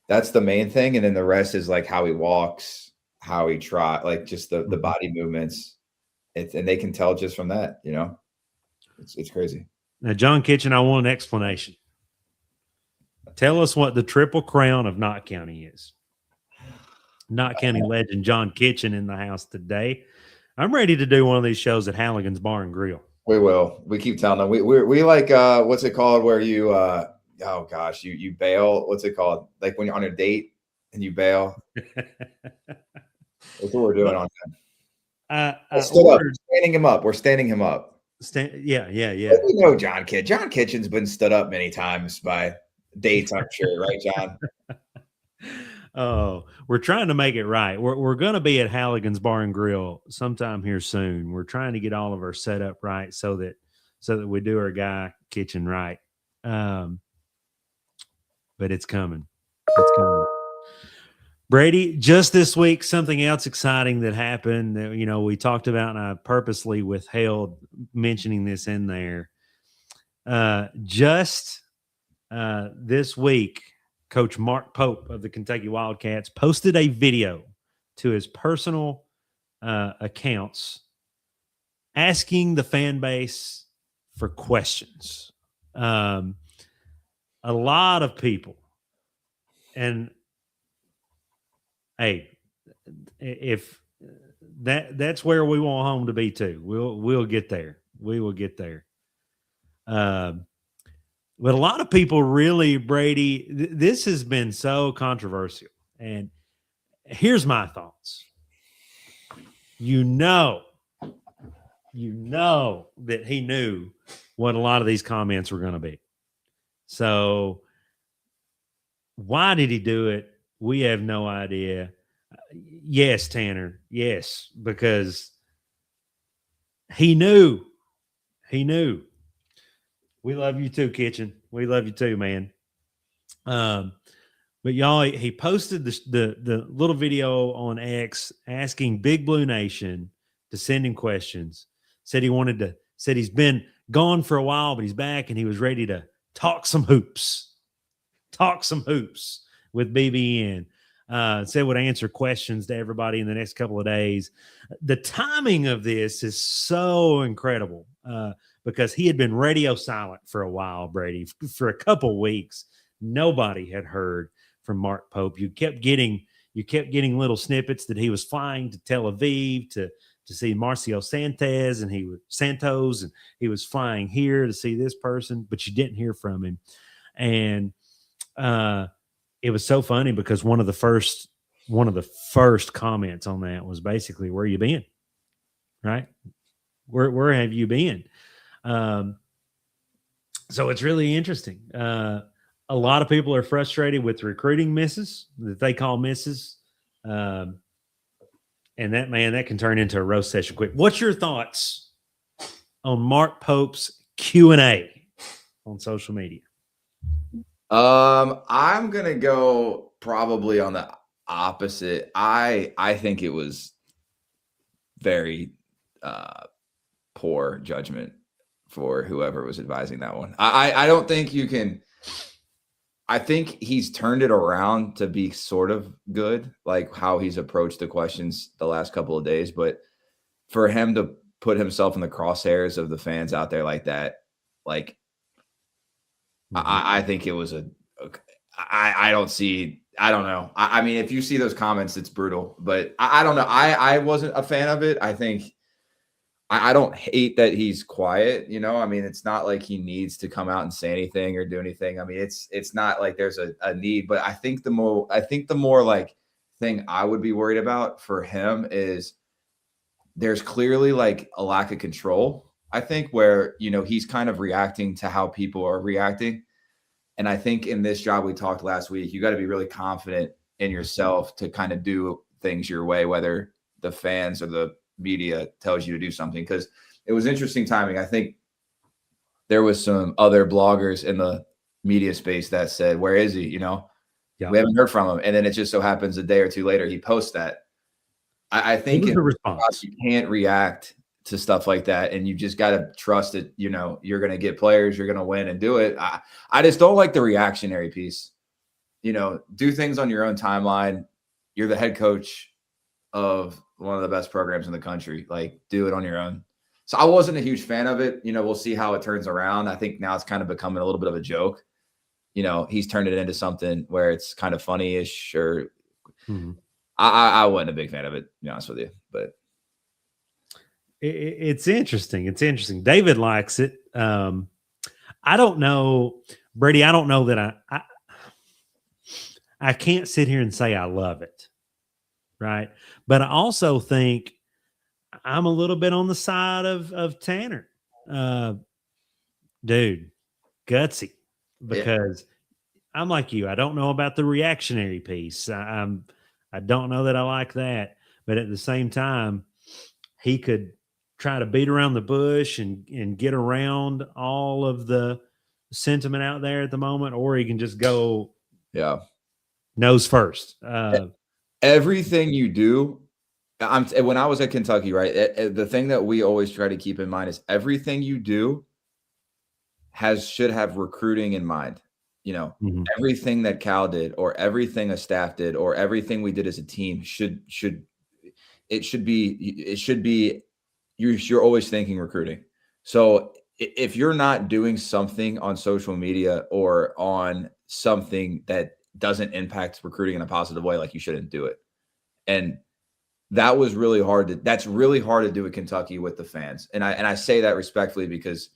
That's the main thing, and then the rest is like how he walks, how he trot, like just the body movements. And they can tell just from that, you know. It's crazy. Now, John Kitchen, I want an explanation. Tell us what the Triple Crown of Knott County is. Knott County legend John Kitchen in the house today. I'm ready to do one of these shows at Halligan's Bar and Grill. We will. We keep telling them. We like what's it called where you oh gosh, you bail. What's it called? Like when you're on a date and you bail. That's what we're doing on him. We're standing him up. We're standing him up. Yeah. We know John Kitchen. John Kitchen's been stood up many times by dates, I'm sure, right, John? Oh, we're trying to make it right. We're going to be at Halligan's Bar and Grill sometime here soon. We're trying to get all of our setup right so that we do our guy kitchen right. But it's coming. It's coming. Brady, just this week, something else exciting that happened that, you know, we talked about, and I purposely withheld mentioning this in there. This week, Coach Mark Pope of the Kentucky Wildcats posted a video to his personal accounts asking the fan base for questions. A lot of people, and hey, if that's where we want home to be too. We'll get there. We will get there. But a lot of people really, Brady, this has been so controversial. And here's my thoughts. You know that he knew what a lot of these comments were going to be. So why did he do it? We have no idea. Yes, Tanner. Yes, because he knew. He knew. We love you too, Kitchen. We love you too, man. But y'all, he posted the little video on X asking Big Blue Nation to send him questions. Said he's been gone for a while, but he's back and he was ready to talk some hoops with BBN. Said would answer questions to everybody in the next couple of days. The timing of this is so incredible because he had been radio silent for a while, Brady, for a couple weeks. Nobody had heard from Mark Pope. You kept getting you kept getting little snippets that he was flying to Tel Aviv to see Marcio Santos, and he was flying here to see this person, but you didn't hear from him. And it was so funny because one of the first comments on that was basically, "Where you been?" Right? Where have you been? So it's really interesting. A lot of people are frustrated with recruiting misses that they call misses. And that can turn into a roast session quick. What's your thoughts on Mark Pope's Q&A on social media? I'm going to go probably on the opposite. I think it was very poor judgment for whoever was advising that one. I don't think you can. I think he's turned it around to be sort of good, like how he's approached the questions the last couple of days. But for him to put himself in the crosshairs of the fans out there like that, like I think it was I don't know. I mean, if you see those comments, it's brutal, but I don't know. I wasn't a fan of it. I think I don't hate that he's quiet, you know. I mean, it's not like he needs to come out and say anything or do anything. I mean, it's not like there's a need, but I think the more like thing I would be worried about for him is there's clearly like a lack of control. I think where, you know, he's kind of reacting to how people are reacting. And I think in this job, we talked last week, you got to be really confident in yourself to kind of do things your way, whether the fans or the media tells you to do something. Because it was interesting timing. I think there was some other bloggers in the media space that said, "Where is he?" You know, we haven't heard from him. And then it just so happens a day or two later, he posts that. I think the response. You can't react to stuff like that, and you just got to trust that, you know, you're going to get players, you're going to win and do it. I just don't like the reactionary piece. You know, do things on your own timeline. You're the head coach of one of the best programs in the country. Like, do it on your own. So I wasn't a huge fan of it. You know, we'll see how it turns around. I think now it's kind of becoming a little bit of a joke. You know, he's turned it into something where it's kind of funny-ish, or I wasn't a big fan of it, to be honest with you. But it's interesting. It's interesting. David likes it. I don't know, Brady. I don't know that I can't sit here and say I love it. Right. But I also think I'm a little bit on the side of Tanner. Dude, gutsy, because I'm like you. I don't know about the reactionary piece. I don't know that I like that. But at the same time, he could try to beat around the bush and get around all of the sentiment out there at the moment, or he can just go nose first. Everything you do, when I was at Kentucky, right, the thing that we always try to keep in mind is everything you do should have recruiting in mind. You know, everything that Cal did, or everything a staff did, or everything we did as a team should be you're always thinking recruiting. So if you're not doing something on social media or on something that doesn't impact recruiting in a positive way, like, you shouldn't do it. And that was really hard that's really hard to do at Kentucky with the fans. And I say that respectfully because,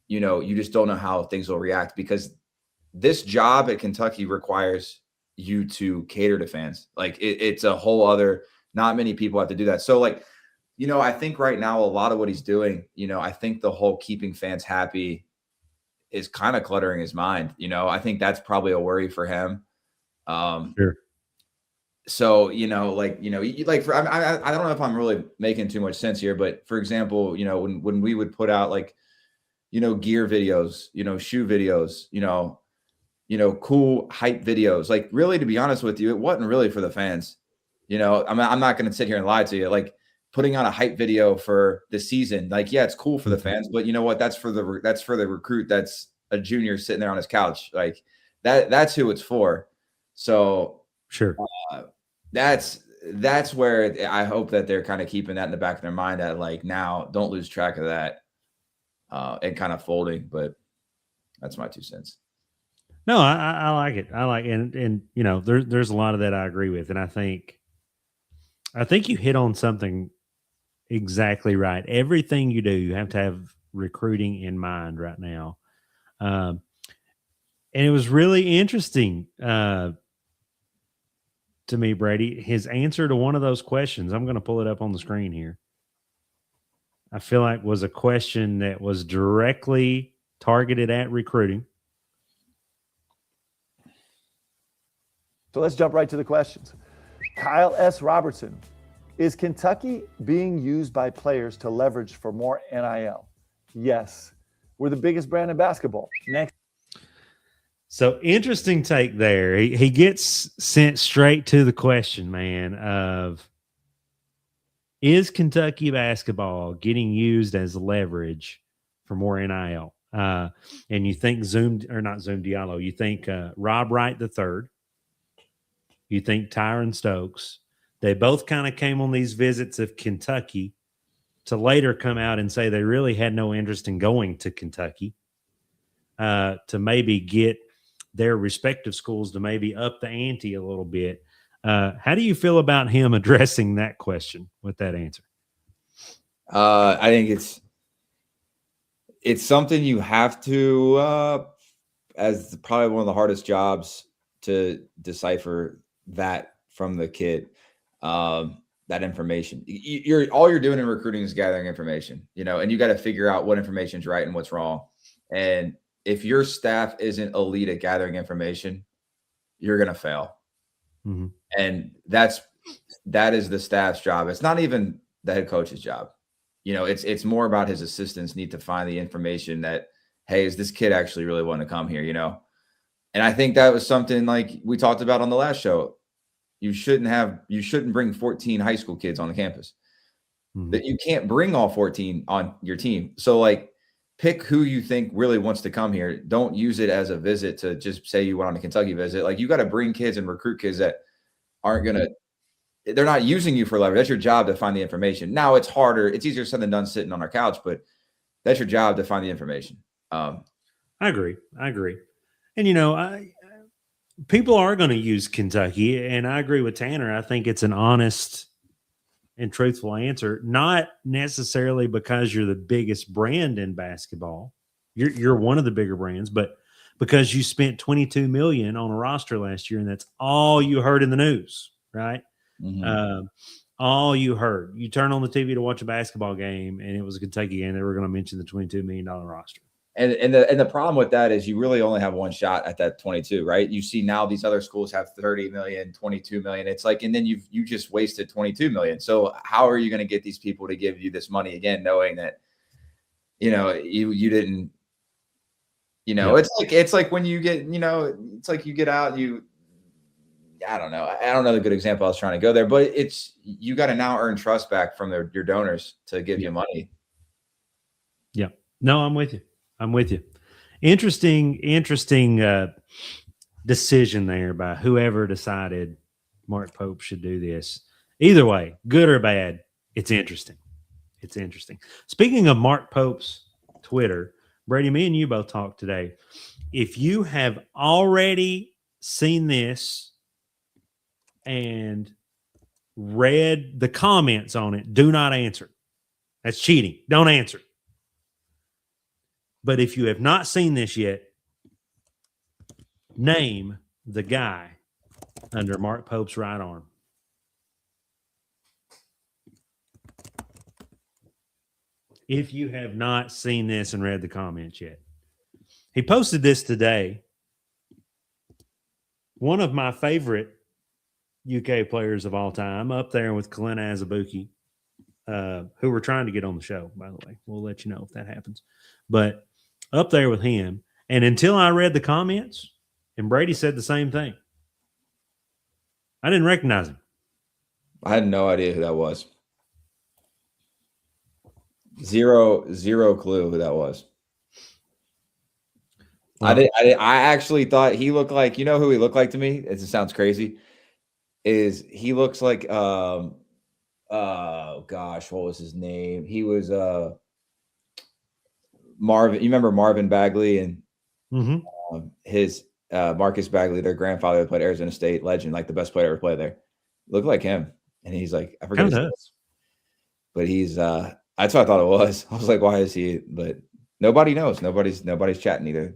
you know, you just don't know how things will react, because this job at Kentucky requires you to cater to fans. Like, it's a whole other, not many people have to do that. So, like, you know, I think right now a lot of what he's doing, you know, I think the whole keeping fans happy is kind of cluttering his mind. You know, I think that's probably a worry for him. Sure. So, you know, like, you know, like I don't know if I'm really making too much sense here, but for example, you know, when we would put out, like, you know, gear videos, you know, shoe videos, you know, cool hype videos, like, really, to be honest with you, it wasn't really for the fans. You know, I'm not going to sit here and lie to you. Like, putting on a hype video for the season, like, yeah, it's cool for the fans, but you know what? That's for the recruit. That's a junior sitting there on his couch. Like, that's who it's for. So sure. That's where I hope that they're kind of keeping that in the back of their mind, that, like, now don't lose track of that and kind of folding. But that's my 2 cents. No, I like it. I like and you know, there's a lot of that I agree with, and I think you hit on something exactly right. Everything you do, you have to have recruiting in mind right now. Um, and it was really interesting to me, Brady, his answer to one of those questions. I'm going to pull it up on the screen here. I feel like was a question that was directly targeted at recruiting. So let's jump right to the questions. Kyle S. Robertson, is Kentucky being used by players to leverage for more NIL? Yes. We're the biggest brand in basketball. Next. So interesting take there. He gets sent straight to the question, man, of is Kentucky basketball getting used as leverage for more NIL? And you think Zoom Diallo, you think Rob Wright III, you think Tyron Stokes. They both kind of came on these visits of Kentucky to later come out and say they really had no interest in going to Kentucky to maybe get their respective schools to maybe up the ante a little bit. How do you feel about him addressing that question with that answer? I think it's something you have to, as probably one of the hardest jobs to decipher that from the kid, that information. All you're doing in recruiting is gathering information, and you got to figure out what information is right and what's wrong. And if your staff isn't elite at gathering information, you're going to fail. Mm-hmm. And that is the staff's job. It's not even the head coach's job. It's more about his assistants need to find the information that, hey, is this kid actually really want to come here? And I think that was something like we talked about on the last show. You shouldn't bring 14 high school kids on the campus. Mm-hmm. That you can't bring all 14 on your team. So pick who you think really wants to come here. Don't use it as a visit to just say you went on a Kentucky visit. You got to bring kids and recruit kids that they're not using you for leverage. That's your job to find the information. Now it's harder. It's easier said than done sitting on our couch, but that's your job to find the information. I agree. And, people are going to use Kentucky, and I agree with Tanner. I think it's an honest and truthful answer, not necessarily because you're the biggest brand in basketball. You're one of the bigger brands, but because you spent $22 million on a roster last year, and that's all you heard in the news, right? Mm-hmm. All you heard. You turn on the TV to watch a basketball game, and it was a Kentucky game. They were going to mention the $22 million roster. And the problem with that is you really only have one shot at that 22, right? You see now these other schools have 30 million, 22 million. It's and then you just wasted 22 million. So how are you going to get these people to give you this money again, knowing that, you didn't, Yeah. it's like when you get, it's like you get out, I don't know the good example I was trying to go there, but you got to now earn trust back from your donors to give you money. Yeah. No, I'm with you. Interesting decision there by whoever decided Mark Pope should do this. Either way, good or bad, it's interesting. Speaking of Mark Pope's Twitter, Brady, me and you both talked today. If you have already seen this and read the comments on it, do not answer. That's cheating. Don't answer. But if you have not seen this yet, name the guy under Mark Pope's right arm. If you have not seen this and read the comments yet. He posted this today. One of my favorite UK players of all time, up there with Kalina Azubuike, who we're trying to get on the show, by the way. We'll let you know if that happens. But up there with him. And until I read the comments, and Brady said the same thing, I didn't recognize him. I had no idea who that was. Zero clue who that was. Well, I actually thought he looked like, who he looked like to me? It sounds crazy. He looks like oh gosh, what was his name? He was Marvin. You remember Marvin Bagley and mm-hmm. His Marcus Bagley, their grandfather that played Arizona State, legend, like the best player ever played there. Looked like him. And he's like, I forget his name. But he's that's what I thought it was. I was like, why is he? But nobody knows. Nobody's chatting either.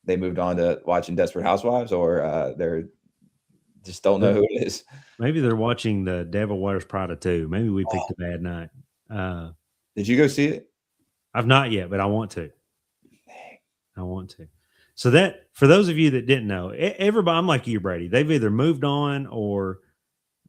They moved on to watching Desperate Housewives, or they're just don't know who it is. Maybe they're watching the Devil Wears Prada 2. Maybe we picked a bad night. Did you go see it? I've not yet, but I want to. I want to. So that, for those of you that didn't know, everybody, I'm like you, Brady. They've either moved on, or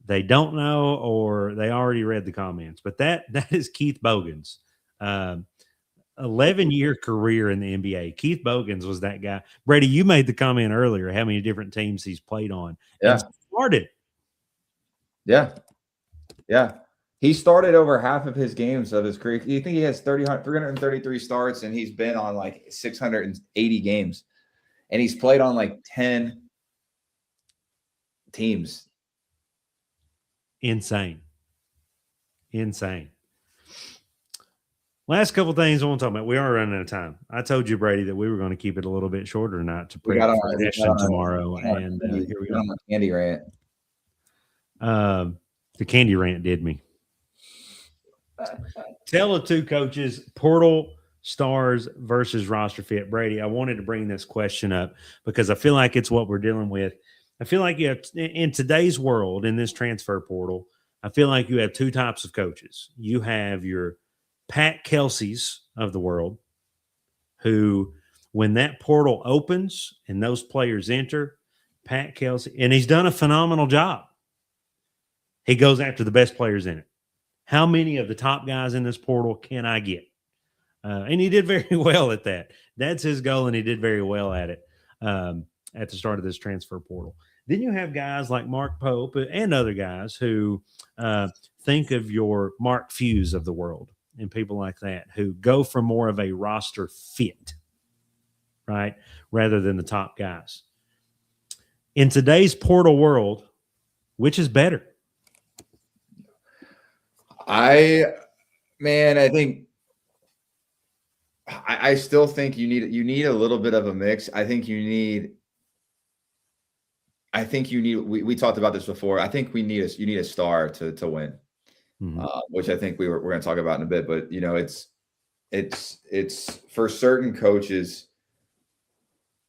they don't know, or they already read the comments. But that is Keith Bogans. 11-year career in the NBA. Keith Bogans was that guy. Brady, you made the comment earlier how many different teams he's played on. Yeah. Started. Yeah. Yeah. He started over half of his games of his career. You think he has 333 starts, and he's been on like 680 games. And he's played on like 10 teams. Insane. Last couple things I want to talk about. We are running out of time. I told you, Brady, that we were going to keep it a little bit shorter tonight to prep for session tomorrow. And here we go. Candy rant. The candy rant did me. Tell the two coaches, portal stars versus roster fit. Brady, I wanted to bring this question up because I feel like it's what we're dealing with. I feel like you have, in today's world, in this transfer portal, I feel like you have two types of coaches. You have your Pat Kelsey's of the world, who, when that portal opens and those players enter, Pat Kelsey, and he's done a phenomenal job. He goes after the best players in it. How many of the top guys in this portal can I get? And he did very well at that. That's his goal, and he did very well at it at the start of this transfer portal. Then you have guys like Mark Pope and other guys who think of your Mark Few's of the world and people like that who go for more of a roster fit, right, rather than the top guys. In today's portal world, which is better? I still think you need a little bit of a mix. I think you need we talked about this before. I think you need a star to win. Mm-hmm. Which I think we're going to talk about in a bit, but you know, it's for certain coaches.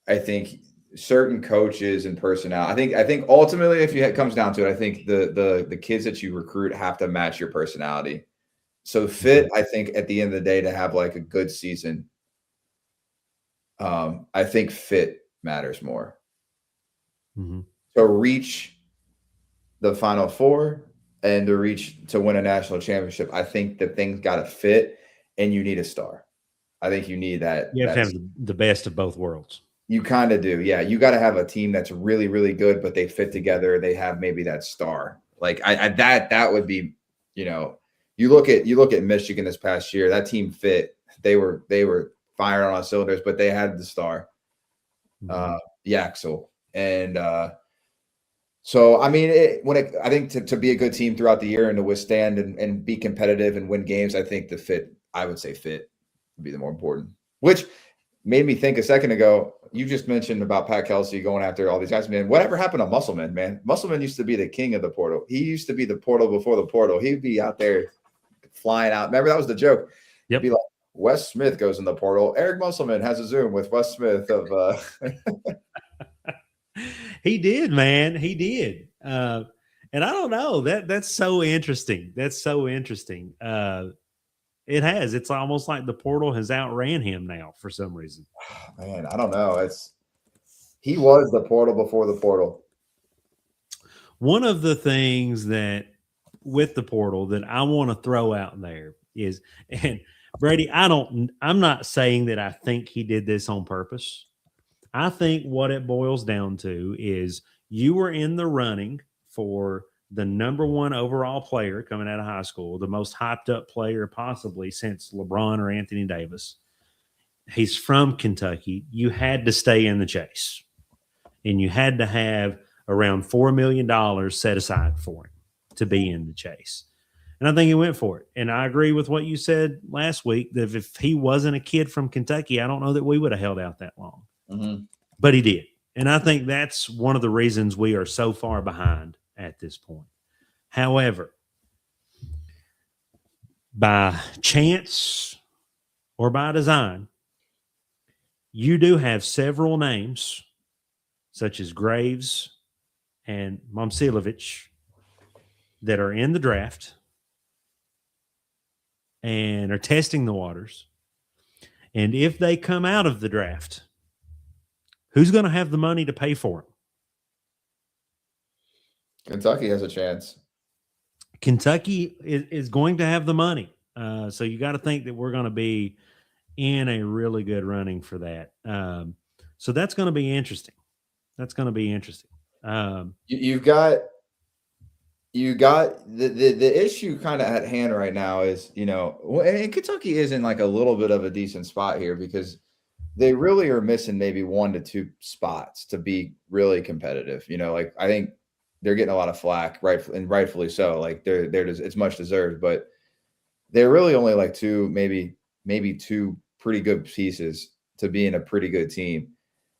I think certain coaches and personnel. I think ultimately, if it comes down to it, I think the kids that you recruit have to match your personality. So fit, I think at the end of the day, to have like a good season, I think fit matters more. Mm-hmm. To reach the Final Four and to win a national championship, I think the things got to fit, and you need a star. I think you need that. You have to have the best of both worlds. You kind of do. Yeah. You got to have a team that's really, really good, but they fit together. They have maybe that star. Like that would be, you know, you look at Michigan this past year, that team fit. They were firing on all cylinders, but they had the star, Yaxel. And so, I mean, I think to be a good team throughout the year and to withstand and be competitive and win games, I think I would say fit would be the more important, which made me think a second ago, you just mentioned about Pat Kelsey going after all these guys, man. Whatever happened to Musselman, man? Musselman used to be the king of the portal. He used to be the portal before the portal. He'd be out there flying out. Remember, that was the joke. Yep. He'd be like, Wes Smith goes in the portal. Eric Musselman has a Zoom with Wes Smith of He did, man. He did. And I don't know. That's so interesting. That's so interesting. It has. It's almost like the portal has outran him now for some reason. Man, I don't know. He was the portal before the portal. One of the things that with the portal that I want to throw out there is, and Brady, I'm not saying that I think he did this on purpose. I think what it boils down to is you were in the running for the number one overall player coming out of high school, the most hyped up player possibly since LeBron or Anthony Davis. He's from Kentucky. You had to stay in the chase, and you had to have around $4 million set aside for him to be in the chase. And I think he went for it. And I agree with what you said last week, that if he wasn't a kid from Kentucky, I don't know that we would have held out that long. Mm-hmm. But he did. And I think that's one of the reasons we are so far behind at this point. However, by chance or by design, you do have several names, such as Graves and Momcilovic, that are in the draft and are testing the waters. And if they come out of the draft, who's going to have the money to pay for them? Kentucky has a chance. Kentucky is going to have the money. So you got to think that we're going to be in a really good running for that. So that's going to be interesting. That's going to be interesting. You got the issue kind of at hand right now is, and Kentucky is in like a little bit of a decent spot here because they really are missing maybe 1 to 2 spots to be really competitive. Like I think they're getting a lot of flack, rightfully so. Like it's much deserved, but they're really only like 2, maybe 2 pretty good pieces to be in a pretty good team.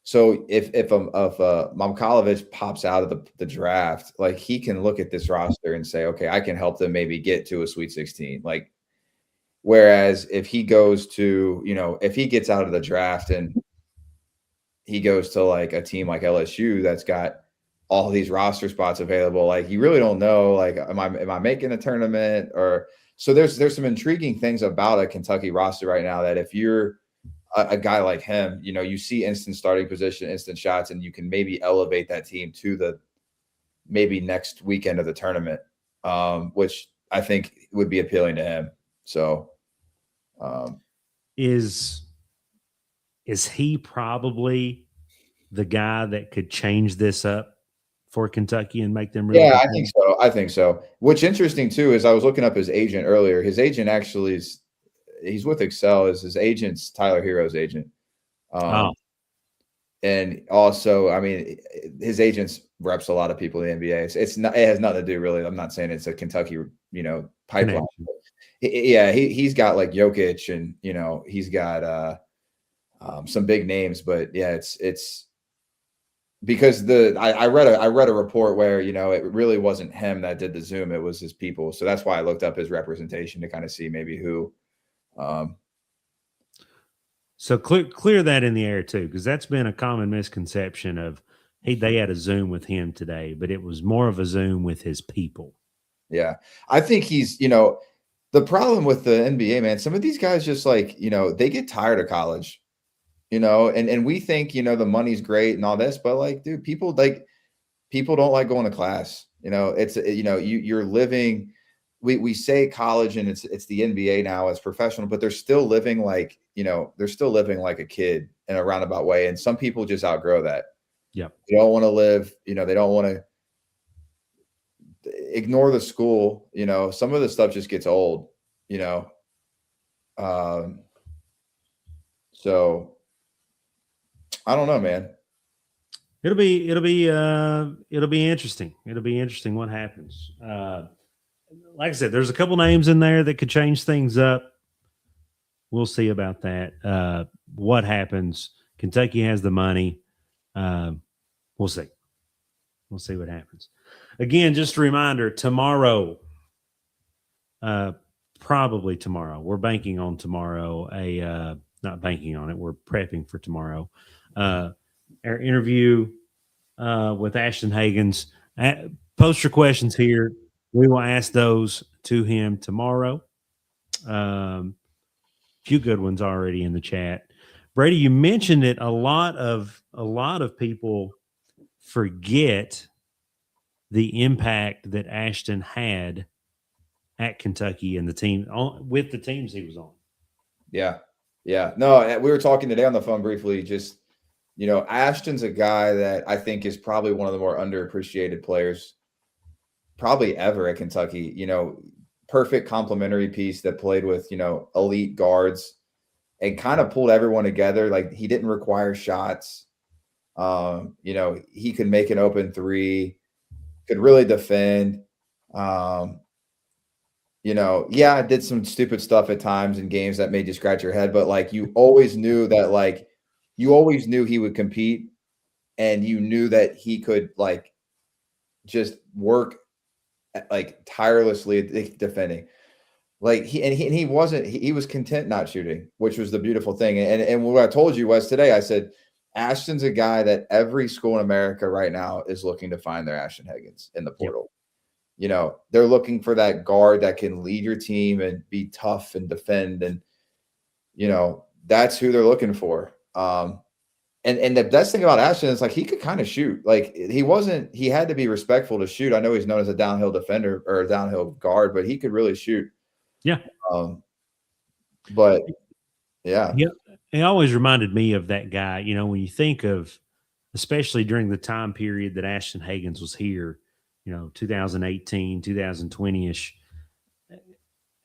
So if Momcilovic pops out of the draft, like he can look at this roster and say, okay, I can help them maybe get to a Sweet 16. Like, whereas if he goes to, if he gets out of the draft and he goes to like a team like LSU that's got all these roster spots available, like you really don't know, like, am I making a tournament? Or so there's some intriguing things about a Kentucky roster right now that if you're a guy like him, you see instant starting position, instant shots, and you can maybe elevate that team to the maybe next weekend of the tournament, which I think would be appealing to him. So is he probably the guy that could change this up for Kentucky and make them really Yeah, I think so. What's interesting too is I was looking up his agent earlier. His agent actually he's with Excel. His agent's Tyler Hero's agent. And also, I mean, his agents reps a lot of people in the NBA. It's not, it has nothing to do really. I'm not saying it's a Kentucky, pipeline. He's got like Jokic and, he's got some big names, but yeah, it's because I read a report where, it really wasn't him that did the Zoom. It was his people. So that's why I looked up his representation to kind of see maybe who. So clear that in the air too, because that's been a common misconception of, hey, they had a Zoom with him today, but it was more of a Zoom with his people. Yeah, I think he's, the problem with the NBA, man, some of these guys just like, they get tired of college, and we think, the money's great and all this, but like, dude, people don't like going to class. It's, you're living. We say college and it's the NBA now as professional, but they're still living like, a kid in a roundabout way. And some people just outgrow that. Yeah. They don't want to live, they don't want to ignore the school. Some of the stuff just gets old, so I don't know, man. It'll be interesting. It'll be interesting what happens. Like I said, there's a couple names in there that could change things up. We'll see about that. What happens? Kentucky has the money. We'll see. We'll see what happens. Again, just a reminder, tomorrow, probably tomorrow, we're banking on tomorrow, not banking on it, we're prepping for tomorrow. Our interview with Ashton Hagans. Post your questions here. We will ask those to him tomorrow. Few good ones already in the chat. Brady, you mentioned it. A lot of people forget the impact that Ashton had at Kentucky and the team with the teams he was on. Yeah. No, we were talking today on the phone briefly. Just, Ashton's a guy that I think is probably one of the more underappreciated players probably ever at Kentucky. Perfect complementary piece that played with, elite guards and kind of pulled everyone together. Like he didn't require shots. He could make an open three, could really defend. I did some stupid stuff at times in games that made you scratch your head, but like you always knew that, like you always knew he would compete and you knew that he could like just work like tirelessly at defending. Like he was content not shooting, which was the beautiful thing. And what I told you was today, I said, Ashton's a guy that every school in America right now is looking to find their Ashton Higgins in the portal. You know, they're looking for that guard that can lead your team and be tough and defend. And, you know, that's who they're looking for. And the best thing about Ashton is like he could kind of shoot. Like he had to be respectful to shoot. I know he's known as a downhill defender or a downhill guard, but he could really shoot. Yeah. But yeah. He always reminded me of that guy, you know, when you think of, especially during the time period that Ashton Higgins was here, you know, 2018, 2020-ish,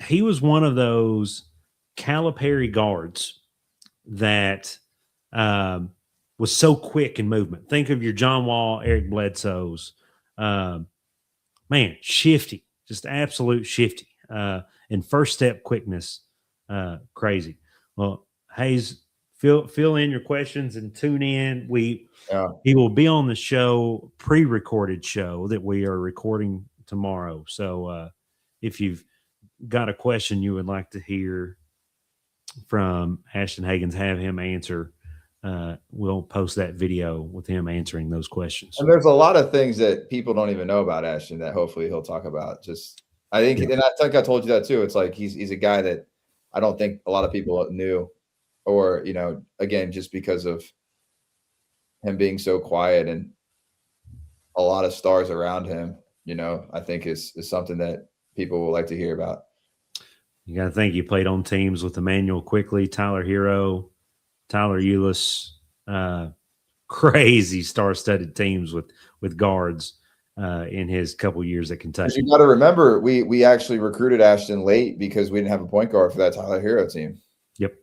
he was one of those Calipari guards that was so quick in movement. Think of your John Wall, Eric Bledsoe's. Man, shifty, just absolute shifty. And first step quickness, crazy. Well, Hayes, fill in your questions and tune in. He will be on the show, pre-recorded show that we are recording tomorrow. So if you've got a question you would like to hear from Ashton Higgins, have him answer. We'll post that video with him answering those questions. And there's a lot of things that people don't even know about Ashton that hopefully he'll talk about. I think I told you that too. It's like he's a guy that I don't think a lot of people knew, or, you know, again, just because of him being so quiet and a lot of stars around him, you know, I think is something that people will like to hear about. You got to think he played on teams with Emmanuel Quickly, Tyler Hero, Tyler Ulis, crazy star-studded teams with guards in his couple years at Kentucky. You got to remember, we actually recruited Ashton late because we didn't have a point guard for that Tyler Hero team. Yep.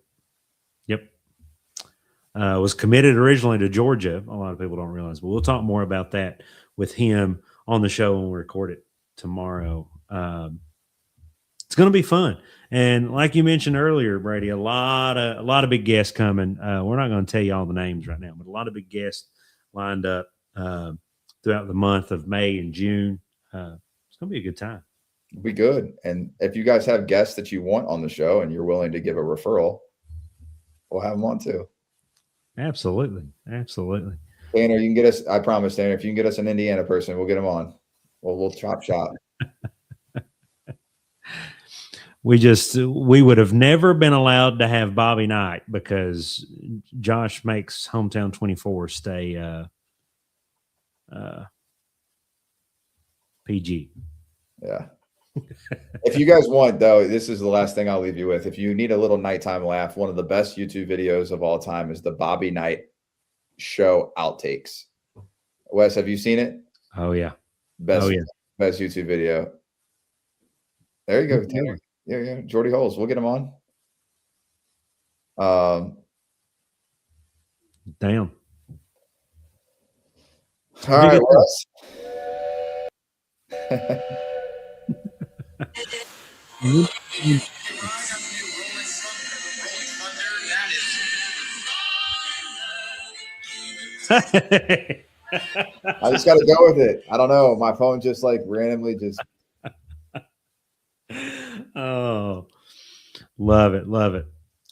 Was committed originally to Georgia. A lot of people don't realize, but we'll talk more about that with him on the show when we record it tomorrow. It's going to be fun. And like you mentioned earlier, Brady, a lot of big guests coming. We're not going to tell you all the names right now, but a lot of big guests lined up throughout the month of May and June. It's going to be a good time. It'll be good. And if you guys have guests that you want on the show and you're willing to give a referral, we'll have them on too. Absolutely. Tanner, you can get us, I promise, Tanner, if you can get us an Indiana person, we'll get them on. We'll chop shop. We would have never been allowed to have Bobby Knight because Josh makes Hometown 24 stay PG. Yeah. If you guys want, though, this is the last thing I'll leave you with. If you need a little nighttime laugh, one of the best YouTube videos of all time is the Bobby Knight show outtakes. Wes, have you seen it? Oh, yeah. Best YouTube video. There you go, Tanner. Yeah. Jordy Holes. We'll get him on. Damn. All right, Wes. I just got to go with it. I don't know. My phone just like randomly just. Oh, love it. Well,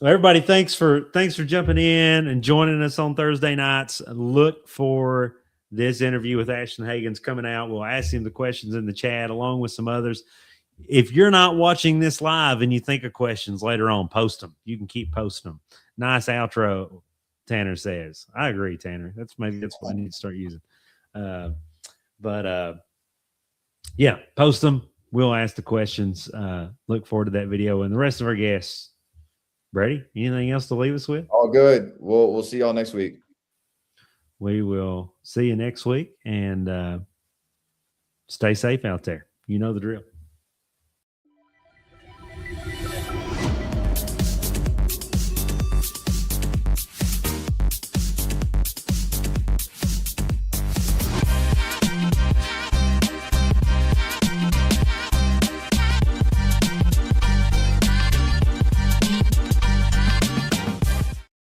everybody, thanks for jumping in and joining us on Thursday nights. Look for this interview with Ashton Higgins coming out. We'll ask him the questions in the chat along with some others. If you're not watching this live and you think of questions later on, post them. You can keep posting them. Nice outro, Tanner says. I agree, Tanner. That's what I need to start using. Yeah, post them. We'll ask the questions. Look forward to that video and the rest of our guests. Brady, anything else to leave us with? All good. We'll see y'all next week. We will see you next week, and stay safe out there. You know the drill.